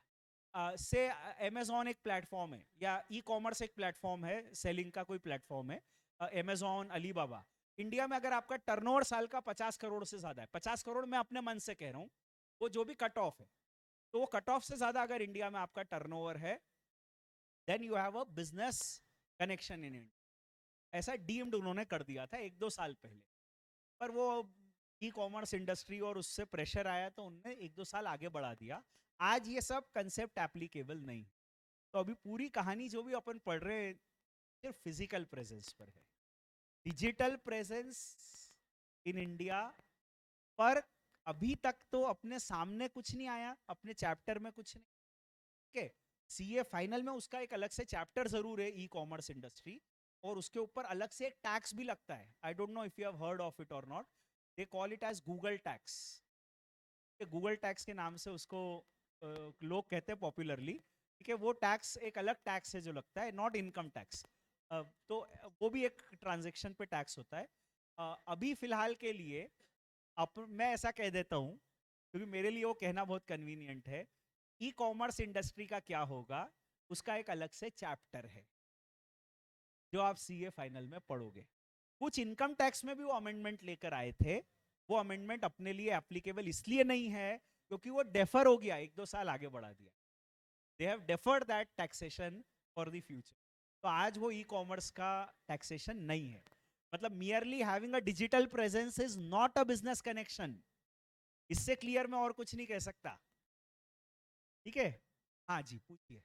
Say Amazon एक प्लेटफॉर्म है या ई कॉमर्स एक प्लेटफॉर्म है, सेलिंग का कोई प्लेटफॉर्म है, अमेजॉन, अलीबाबा। इंडिया में अगर आपका टर्नओवर साल का 50 करोड़ से ज्यादा है, 50 करोड़ मैं अपने मन से कह रहा हूँ, वो जो भी कट ऑफ है, तो वो कट ऑफ से ज्यादा अगर इंडिया में आपका टर्नओवर है, then you have a business connection in India. ऐसा डीम्ड उन्होंने कर दिया था 1-2 साल पहले, पर वो ई कॉमर्स इंडस्ट्री और उससे प्रेशर आया तो उन्होंने 1-2 साल आगे बढ़ा दिया। आज ये सब कंसेप्ट एप्लीकेबल नहीं। तो अभी पूरी कहानी जो भी अपन पढ़ रहे हैं सिर्फ फिजिकल प्रेजेंस पर है। डिजिटल प्रेजेंस इन इंडिया पर अभी तक तो अपने सामने कुछ नहीं आया, अपने चैप्टर में कुछ नहीं। ठीक है, सीए फाइनल में उसका एक अलग से चैप्टर जरूर है, ई कॉमर्स इंडस्ट्री, और उसके ऊपर अलग से एक टैक्स भी लगता है। I don't know if you have heard of it or not, they call it as Google tax. Google tax के नाम से उसको लोग कहते हैं पॉपुलरली। ठीक है, वो टैक्स एक अलग टैक्स है जो लगता है, नॉट इनकम टैक्स। तो वो भी एक ट्रांजेक्शन पे टैक्स होता है। अभी फिलहाल के लिए मैं ऐसा कह देता हूँ क्योंकि मेरे लिए वो कहना बहुत कन्वीनियंट है, ई कॉमर्स इंडस्ट्री का क्या होगा उसका एक अलग से चैप्टर है जो आप सीए फाइनल में पढ़ोगे। कुछ इनकम टैक्स में भी वो अमेंडमेंट लेकर आए थे वो अमेंडमेंट अपने लिए एप्लीकेबल इसलिए नहीं है क्योंकि वो डेफर हो गया, 1-2 साल आगे बढ़ा दिया. They have deferred that taxation for the future. तो आज वो ई कॉमर्स का टैक्सेशन नहीं है. मतलब merely having a digital presence is not a business connection. इससे क्लियर मैं और कुछ नहीं कह सकता. ठीक है, हाँ जी पूछिए.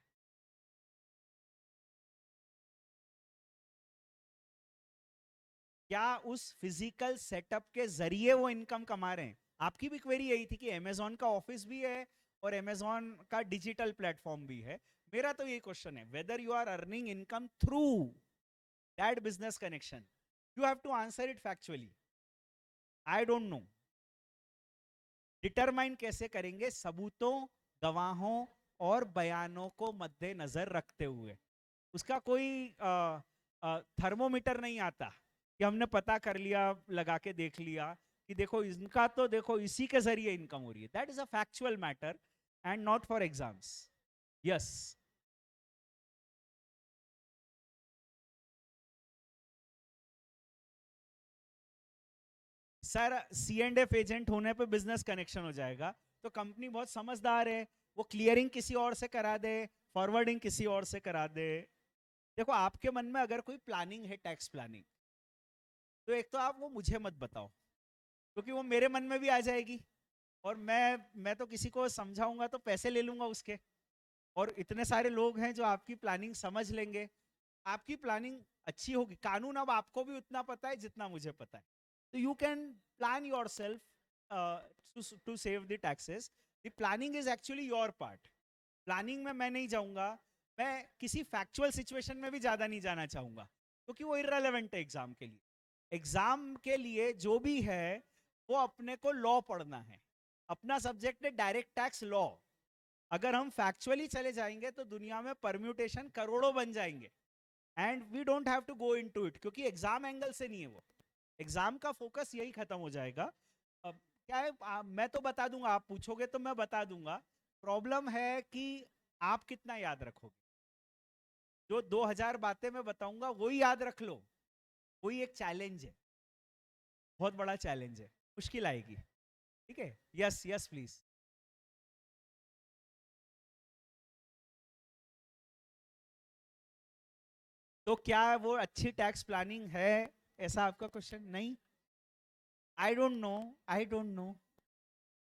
क्या उस फिजिकल सेटअप के जरिए वो इनकम कमा रहे हैं? आपकी भी क्वेरी यही थी कि अमेजॉन का ऑफिस भी है और अमेजॉन का डिजिटल प्लेटफॉर्म भी है. मेरा तो यही क्वेश्चन है, whether you are earning income through that business connection, you have to answer it factually. I don't know. Determine कैसे करेंगे? सबूतों, गवाहों और बयानों को मद्देनजर रखते हुए. उसका कोई थर्मोमीटर नहीं आता कि हमने पता कर लिया, लगा के देख लिया कि देखो इनका तो देखो इसी के जरिए इनकम हो रही है. That is a factual matter and not for exams. Yes. Sir C and F agent होने पे बिजनेस कनेक्शन हो जाएगा. तो कंपनी बहुत समझदार है, वो क्लियरिंग किसी और से करा दे, फॉरवर्डिंग किसी और से करा दे. देखो आपके मन में अगर कोई प्लानिंग है, टैक्स प्लानिंग, तो एक तो आप वो मुझे मत बताओ क्योंकि वो मेरे मन में भी आ जाएगी और मैं तो किसी को समझाऊंगा तो पैसे ले लूंगा उसके. और इतने सारे लोग हैं जो आपकी प्लानिंग समझ लेंगे. आपकी प्लानिंग अच्छी होगी. कानून अब आपको भी उतना पता है जितना मुझे पता है. तो you can plan yourself to save the taxes. The planning is actually your part. Planning में मैं नहीं जाऊंगा. मैं किसी फैक्चुअल सिचुएशन में भी ज्यादा नहीं जाना चाहूंगा क्योंकि वो इररेलेवेंट है एग्जाम के लिए. एग्जाम के लिए जो भी है वो अपने को लॉ पढ़ना है. अपना सब्जेक्ट है डायरेक्ट टैक्स लॉ. अगर हम फैक्चुअली चले जाएंगे तो दुनिया में परम्यूटेशन करोड़ों बन जाएंगे and we don't have to go into it क्योंकि एग्जाम एंगल से नहीं है वो. एग्जाम का फोकस यही खत्म हो जाएगा. अब क्या है, मैं तो बता दूंगा, आप पूछोगे तो मैं बता दूंगा. प्रॉब्लम है कि आप कितना याद रखोगे. जो 2000 बातें मैं बताऊंगा वही याद रख लो. वही एक चैलेंज है, बहुत बड़ा चैलेंज है, मुश्किल आएगी. ठीक है. Yes yes please. तो क्या वो अच्छी टैक्स प्लानिंग है, ऐसा आपका क्वेश्चन? नहीं. आई don't no. I don't no.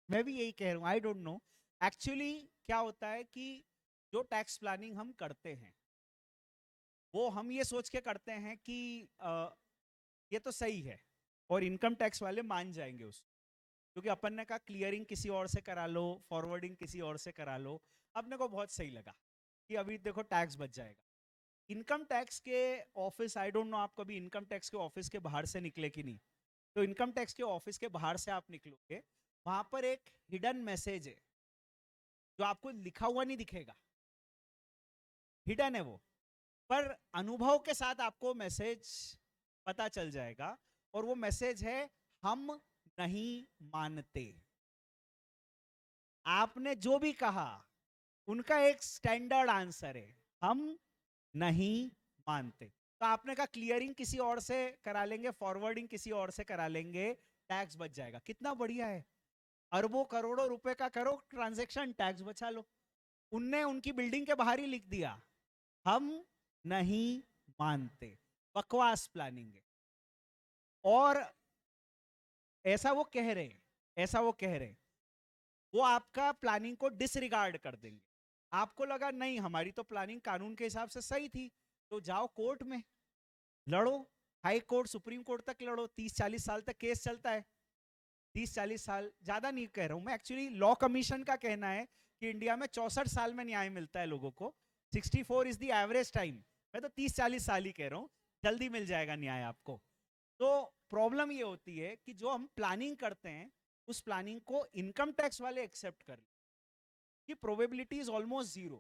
मैं भी यही कह रहा हूं, आई डोंट नो. एक्चुअली क्या होता है कि जो टैक्स प्लानिंग हम करते हैं वो हम ये सोच के करते हैं कि ये तो सही है और इनकम टैक्स वाले मान जाएंगे उसको. क्योंकि अपन ने कहा क्लियरिंग किसी और से करा लो, फॉरवर्डिंग किसी और से करा लो. अपने को बहुत सही लगा कि अभी देखो टैक्स बच जाएगा. इनकम टैक्स के ऑफिस, आई डोंट नो आप कभी इनकम टैक्स के ऑफिस के बाहर से निकले कि नहीं. तो इनकम टैक्स के ऑफिस के बाहर से आप निकलोगे, वहां पर एक हिडन मैसेज है जो आपको लिखा हुआ नहीं दिखेगा. हिडन है वो, पर अनुभव के साथ आपको मैसेज पता चल जाएगा. और वो मैसेज है, हम नहीं मानते. आपने जो भी कहा उनका एक स्टैंडर्ड आंसर है, हम नहीं मानते. तो आपने कहा क्लियरिंग किसी और से करा लेंगे, फॉरवर्डिंग किसी और से करा लेंगे, टैक्स बच जाएगा. कितना बढ़िया है. अरबों करोड़ों रुपए का करो ट्रांजैक्शन, टैक्स बचा लो. उनने उनकी बिल्डिंग के बाहर ही लिख दिया, हम नहीं मानते. बकवास प्लानिंग है. और ऐसा वो कह रहे हैं, ऐसा वो कह रहे हैं, वो आपका प्लानिंग को डिसरिगार्ड कर देंगे. आपको लगा नहीं हमारी तो प्लानिंग कानून के हिसाब से सही थी, तो जाओ कोर्ट में लड़ो. हाई कोर्ट, सुप्रीम कोर्ट तक लड़ो. 30-40 साल तक केस चलता है. 30-40 साल ज्यादा नहीं कह रहा हूं मैं. एक्चुअली लॉ कमीशन का कहना है कि इंडिया में 64 साल में न्याय मिलता है लोगों को. 64 इज द एवरेज टाइम. मैं तो 30-40 साल ही कह रहा हूं, जल्दी मिल जाएगा न्याय आपको. तो प्रॉब्लम ये होती है कि जो हम प्लानिंग करते हैं उस प्लानिंग को इनकम टैक्स वाले एक्सेप्ट कर कि प्रोबेबिलिटी इज ऑलमोस्ट जीरो.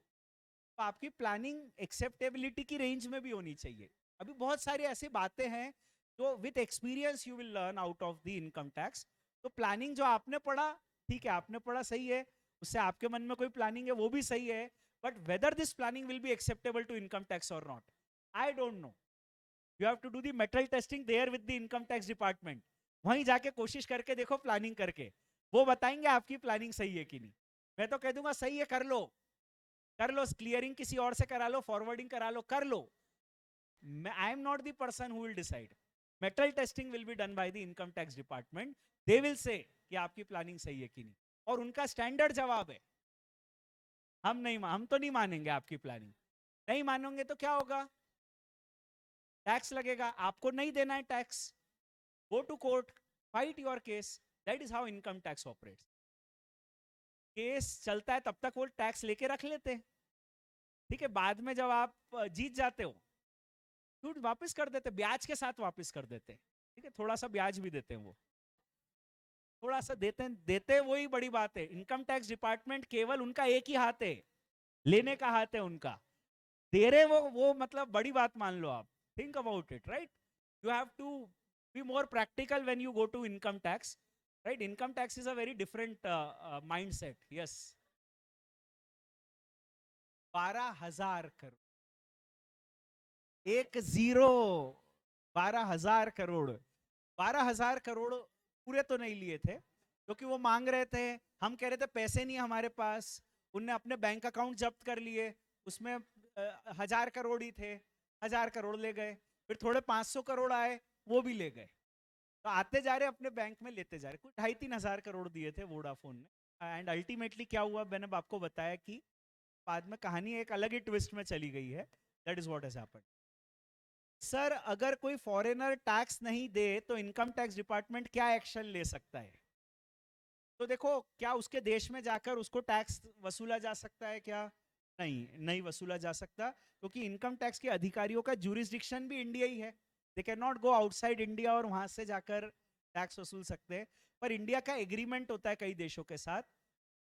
तो आपकी प्लानिंग एक्सेप्टेबिलिटी की रेंज में भी होनी चाहिए. अभी बहुत सारी ऐसी बातें हैं जो with experience you will learn out of the income tax. तो प्लानिंग जो आपने पढ़ा, ठीक है, आपने पढ़ा सही है, उससे आपके मन में कोई प्लानिंग है वो भी सही है. But whether this planning will be acceptable to income tax or not, I don't know. You have to do the metal testing there with the income tax department. वहीं जाके कोशिश करके देखो प्लानिंग करके, वो बताएंगे आपकी प्लानिंग सही है कि नहीं। मैं तो कह दूंगा सही है, कर लो, कर लो, क्लियरिंग किसी और से करा लो, फॉरवर्डिंग करा लो, कर लो। I am not the person who will decide, metal testing will be done by the income tax department, they will say कि आपकी प्लानिंग सही है कि नहीं, और उनका स्टैंडर्ड जवाब है हम तो नहीं मानेंगे आपकी प्लानिंग। नहीं मानोगे तो क्या होगा, टैक्स लगेगा, आपको नहीं देना है tax, go to court, fight your case, that is how income tax operates. Case चलता है तब तक वो टैक्स लेके रख लेते हैं, ठीक है, बाद में जब आप जीत जाते हो तो वापस कर देते, ब्याज के साथ वापस कर देते, ठीक है, थोड़ा सा ब्याज भी देते हैं वो, थोड़ा सा देते वही बड़ी बात है। इनकम टैक्स डिपार्टमेंट केवल उनका एक ही हाथ है, लेने का हाथ है उनका, दे रहे वो मतलब बड़ी बात मान लो आप, think about it, right. You have to be more practical when you go to income tax, right. Income tax is a very different mindset. Yes, 12,000 crore, 12,000 crore, 12,000 crore पूरे तो नहीं लिए थे, क्योंकि वो मांग रहे थे, हम कह रहे थे पैसे नहीं हमारे पास, उनने अपने बैंक अकाउंट जब्त कर लिए, उसमें 1,000 करोड़ ही थे, 1,000 करोड़ ले गए, फिर थोड़े 500 करोड़ आए, वो भी ले गए, तो आते जा रहे अपने बैंक में लेते जा रहे, कुछ 2,500-3,000 करोड़ दिए थे वोडाफोन ने, एंड अल्टीमेटली क्या हुआ मैंने आपको बताया कि बाद में कहानी एक अलग ही ट्विस्ट में चली गई है, that is what has happened. Sir अगर कोई फॉरेनर टैक्स नहीं दे तो इनकम टैक्स डिपार्टमेंट क्या एक्शन ले सकता है? तो देखो, क्या उसके देश में जाकर उसको टैक्स वसूला जा सकता है क्या? नहीं, नहीं वसूला जा सकता, क्योंकि इनकम टैक्स के अधिकारियों का जुरिस्डिक्शन भी इंडिया ही है, they can not go outside India और वहां से जाकर टैक्स वसूल सकते हैं। पर इंडिया का एग्रीमेंट होता है कई देशों के साथ,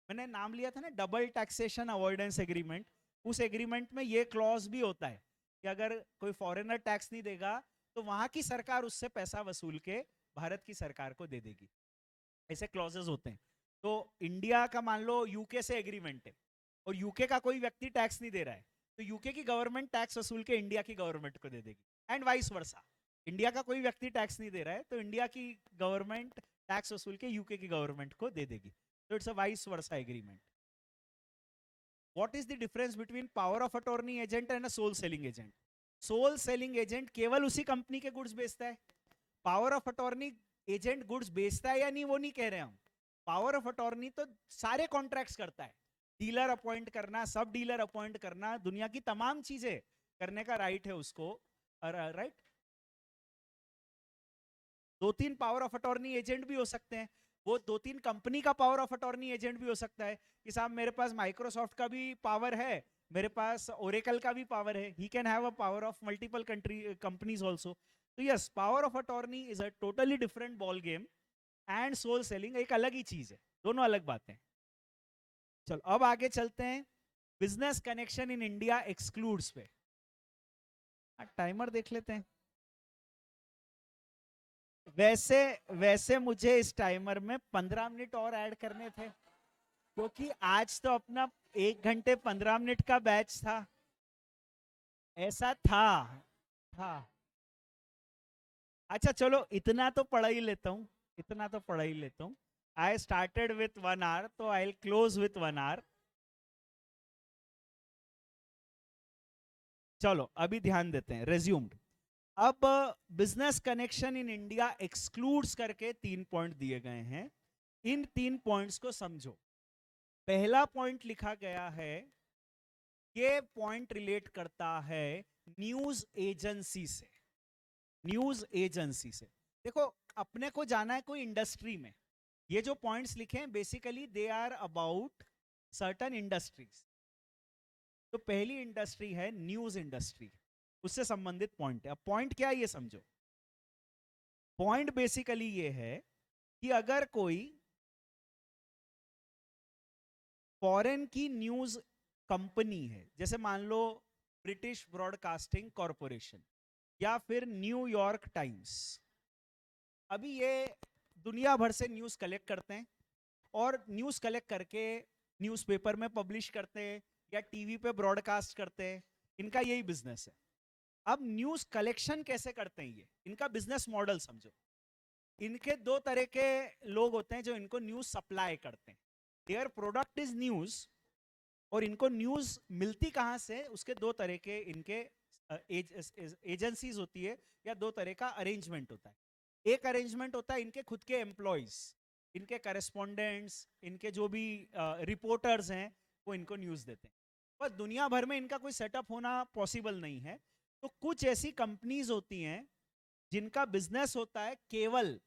मैंने नाम लिया था ना डबल टैक्सेशन अवॉइडेंस एग्रीमेंट, उस एग्रीमेंट में ये क्लॉज भी होता है कि अगर कोई फॉरेनर टैक्स नहीं देगा तो वहां की सरकार उससे पैसा वसूल के भारत की सरकार को दे देगी, ऐसे क्लॉजेस होते हैं। तो इंडिया का मान लो यूके से एग्रीमेंट है और यूके का कोई व्यक्ति टैक्स नहीं दे रहा है, तो यूके की गवर्नमेंट टैक्स वसूल के इंडिया की गवर्नमेंट को दे देगी, एंड वाइस वर्सा। इंडिया का कोई व्यक्ति टैक्स नहीं दे रहा है तो इंडिया की गवर्नमेंट टैक्स वसूल के यूके की गवर्नमेंट को दे देगी, तो it's a vice versa agreement. What is the difference between power of attorney agent and a sole selling agent? Sole selling agent केवल उसी कंपनी के गुड्स बेचता है, power of attorney agent goods बेचता है या नहीं वो नहीं कह रहे हम, पावर ऑफ अटॉर्नी तो सारे कॉन्ट्रैक्ट्स करता है, डीलर अपॉइंट करना, सब डीलर अपॉइंट करना, दुनिया की तमाम चीजें करने का राइट है उसको, राइट। दो तीन पावर ऑफ अटॉर्नी एजेंट भी हो सकते हैं, वो दो तीन कंपनी का पावर ऑफ अटॉर्नी एजेंट भी हो सकता है कि साहब मेरे पास माइक्रोसॉफ्ट का भी पावर है, मेरे पास ओरेकल का भी पावर है, he can have a power of multiple country companies also. तो yes, power of attorney is a totally different ball game, and sole selling एक अलग ही चीज है, दोनों अलग बातें। चलो अब आगे चलते हैं, business connection in India excludes पे, टाइमर देख लेते हैं। वैसे वैसे मुझे इस टाइमर में 15 मिनट और ऐड करने थे, क्योंकि आज तो अपना 1 घंटे 15 मिनट का बैच था, ऐसा था। अच्छा चलो, इतना तो पढ़ा ही लेता हूँ, इतना तो पढ़ा ही लेता हूँ। आई स्टार्टेड विथ 1 आवर, तो आई क्लोज विथ 1 आवर। चलो अभी ध्यान देते हैं, रेज्यूम्ड। अब business connection in India excludes करके 3 पॉइंट दिए गए हैं, इन 3 पॉइंट्स को समझो। पहला पॉइंट लिखा गया है, ये पॉइंट रिलेट करता है न्यूज एजेंसी से, न्यूज एजेंसी से। देखो, अपने को जाना है कोई इंडस्ट्री में, ये जो पॉइंट्स लिखे हैं basically they are about certain industries. तो पहली इंडस्ट्री है न्यूज इंडस्ट्री, उससे संबंधित पॉइंट है। अब पॉइंट क्या है ये समझो, पॉइंट बेसिकली ये है कि अगर कोई फॉरेन की न्यूज कंपनी है, जैसे मान लो ब्रिटिश ब्रॉडकास्टिंग कॉरपोरेशन या फिर न्यूयॉर्क टाइम्स, अभी ये दुनिया भर से न्यूज कलेक्ट करते हैं और न्यूज कलेक्ट करके न्यूज़पेपर में पब्लिश करते हैं या टीवी पे ब्रॉडकास्ट करते हैं, इनका यही बिजनेस है। अब न्यूज कलेक्शन कैसे करते हैं ये, इनका बिजनेस मॉडल समझो। इनके दो तरह के लोग होते हैं जो इनको न्यूज सप्लाई करते हैं. देयर प्रोडक्ट इज न्यूज, और इनको न्यूज मिलती कहां से, उसके दो तरह के इनके एजेंसीज होती है, या दो तरह का अरेंजमेंट होता है. एक अरेंजमेंट होता है इनके खुद के एम्प्लॉयज, इनके करेस्पॉन्डेंट्स, इनके जो भी रिपोर्टर्स हैं, वो इनको न्यूज देते हैं. पर दुनिया भर में इनका कोई सेटअप होना पॉसिबल नहीं है. तो कुछ ऐसी कंपनीज होती हैं जिनका बिजनेस होता है केवल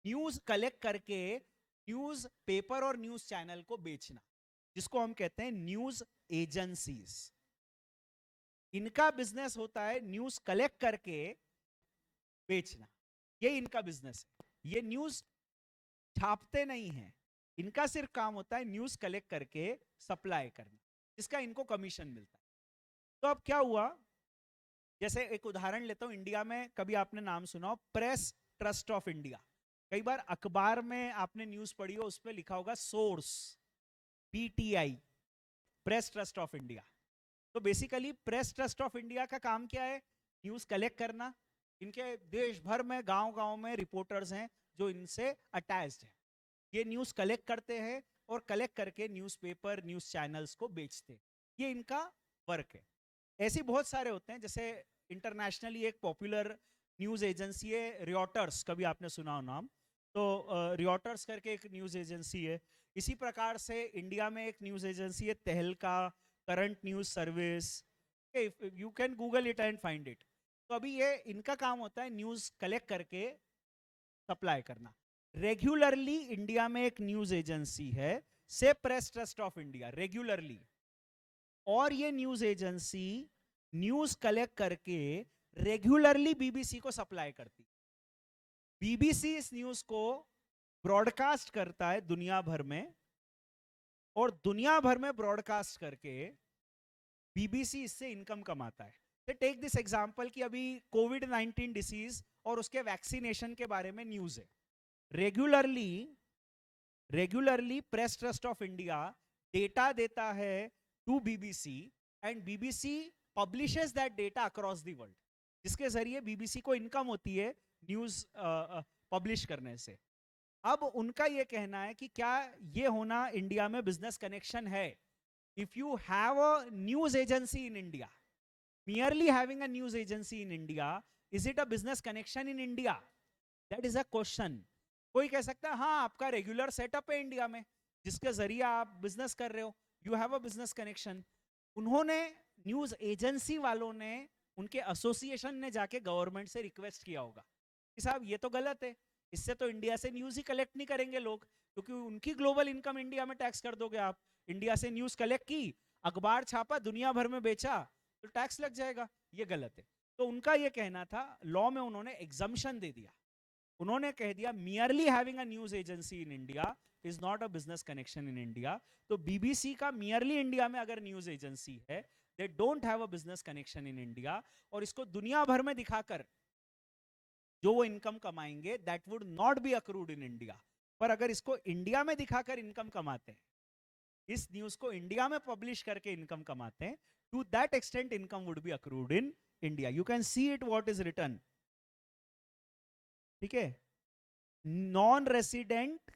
न्यूज कलेक्ट करके न्यूज पेपर और न्यूज चैनल को बेचना, जिसको हम कहते हैं न्यूज एजेंसीज. इनका बिजनेस होता है न्यूज कलेक्ट करके बेचना, ये इनका बिजनेस है. ये न्यूज छापते नहीं हैं, इनका सिर्फ काम होता है न्यूज कलेक्ट करके सप्लाई करना, जिसका इनको कमीशन मिलता है. तो अब क्या हुआ, जैसे एक उदाहरण लेता हूं. इंडिया में कभी आपने नाम सुना हो प्रेस ट्रस्ट ऑफ इंडिया. कई बार अखबार में आपने न्यूज पढ़ी हो, उस पर लिखा होगा source, PTI, Press Trust of India. तो basically Press Trust of India का काम क्या है, न्यूज कलेक्ट करना. इनके देश भर में गांव गांव में रिपोर्टर्स हैं जो इनसे अटैच्ड हैं. ये न्यूज कलेक्ट करते हैं और कलेक्ट करके न्यूज़पेपर न्यूज चैनल्स को बेचते हैं. ये इनका वर्क है. ऐसे बहुत सारे होते हैं, जैसे इंटरनेशनली एक पॉपुलर न्यूज एजेंसी है रियॉटर्स, कभी आपने सुना हो नाम. तो रियॉटर्स करके एक न्यूज एजेंसी है. इसी प्रकार से इंडिया में एक न्यूज एजेंसी है तहलका, current news service. You can Google it and find it. तो अभी ये इनका काम होता है न्यूज कलेक्ट करके सप्लाई करना. रेगुलरली इंडिया में एक न्यूज एजेंसी है, से press Trust of India, regularly. और ये न्यूज एजेंसी न्यूज कलेक्ट करके रेगुलरली बीबीसी को सप्लाई करती. बीबीसी इस न्यूज को ब्रॉडकास्ट करता है दुनिया भर में, और दुनिया भर में ब्रॉडकास्ट करके बीबीसी इससे इनकम कमाता है. टेक दिस एग्जांपल कि अभी कोविड-19 डिसीज और उसके वैक्सीनेशन के बारे में न्यूज है. Regularly Press Trust of India data देता है to BBC, and BBC publishes that data across the world, जिसके जरिए बीबीसी को इनकम होती है न्यूज पब्लिश करने से. अब उनका यह कहना है कि क्या ये होना इंडिया में बिजनेस कनेक्शन है. If you have a news agency in India, merely having a news agency in India, is it a business connection in India? That is a question. कोई कह सकता है हाँ आपका रेगुलर सेटअप है India में, जिसके जरिए आप बिजनेस कर रहे हो, you have a business connection. उन्होंने न्यूज एजेंसी वालों ने, उनके एसोसिएशन ने जाके गवर्नमेंट से रिक्वेस्ट किया होगा कि साहब ये तो गलत है, इससे तो इंडिया से न्यूज ही कलेक्ट नहीं करेंगे लोग, क्योंकि उनकी ग्लोबल इनकम इंडिया में टैक्स कर दोगे आप. इंडिया से न्यूज कलेक्ट की, अखबार छापा, दुनिया भर में बेचा, तो टैक्स लग जाएगा, ये गलत है. तो उनका ये कहना था, लॉ में उन्होंने एग्जम्पशन दे दिया. उन्होंने कह दिया merely having a news agency in India is not a business connection in India. तो बीबीसी का मियरली इंडिया में अगर न्यूज एजेंसी है, they don't have a business connection in India, और इसको दुनिया भर में दिखाकर जो वो इनकम कमाएंगे that would not be accrued in India. पर अगर इसको इंडिया में दिखाकर इनकम कमाते हैं, इस न्यूज को इंडिया में पब्लिश करके इनकम कमाते हैं, to that extent income would be accrued in India. You can see it what is written. ठीक है. Non-resident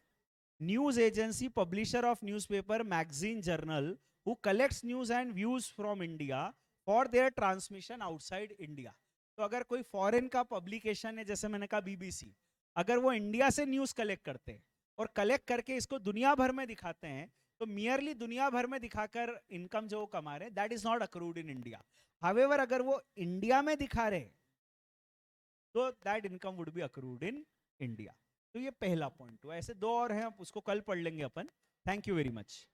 news agency publisher of newspaper, magazine, journal who collects news and views from India for their transmission outside India. तो अगर कोई foreign का publication है, जैसे मैंने कहा बीबीसी, अगर वो इंडिया से न्यूज कलेक्ट करते हैं और कलेक्ट करके इसको दुनिया भर में दिखाते हैं, तो मियरली दुनिया भर में दिखाकर इनकम जो कमा रहे, that is not accrued in India. However अगर वो इंडिया में दिखा रहे, तो that income would be accrued in India. तो ये पहला पॉइंट हुआ. ऐसे दो और हैं, उसको कल पढ़ लेंगे अपन. Thank you very much.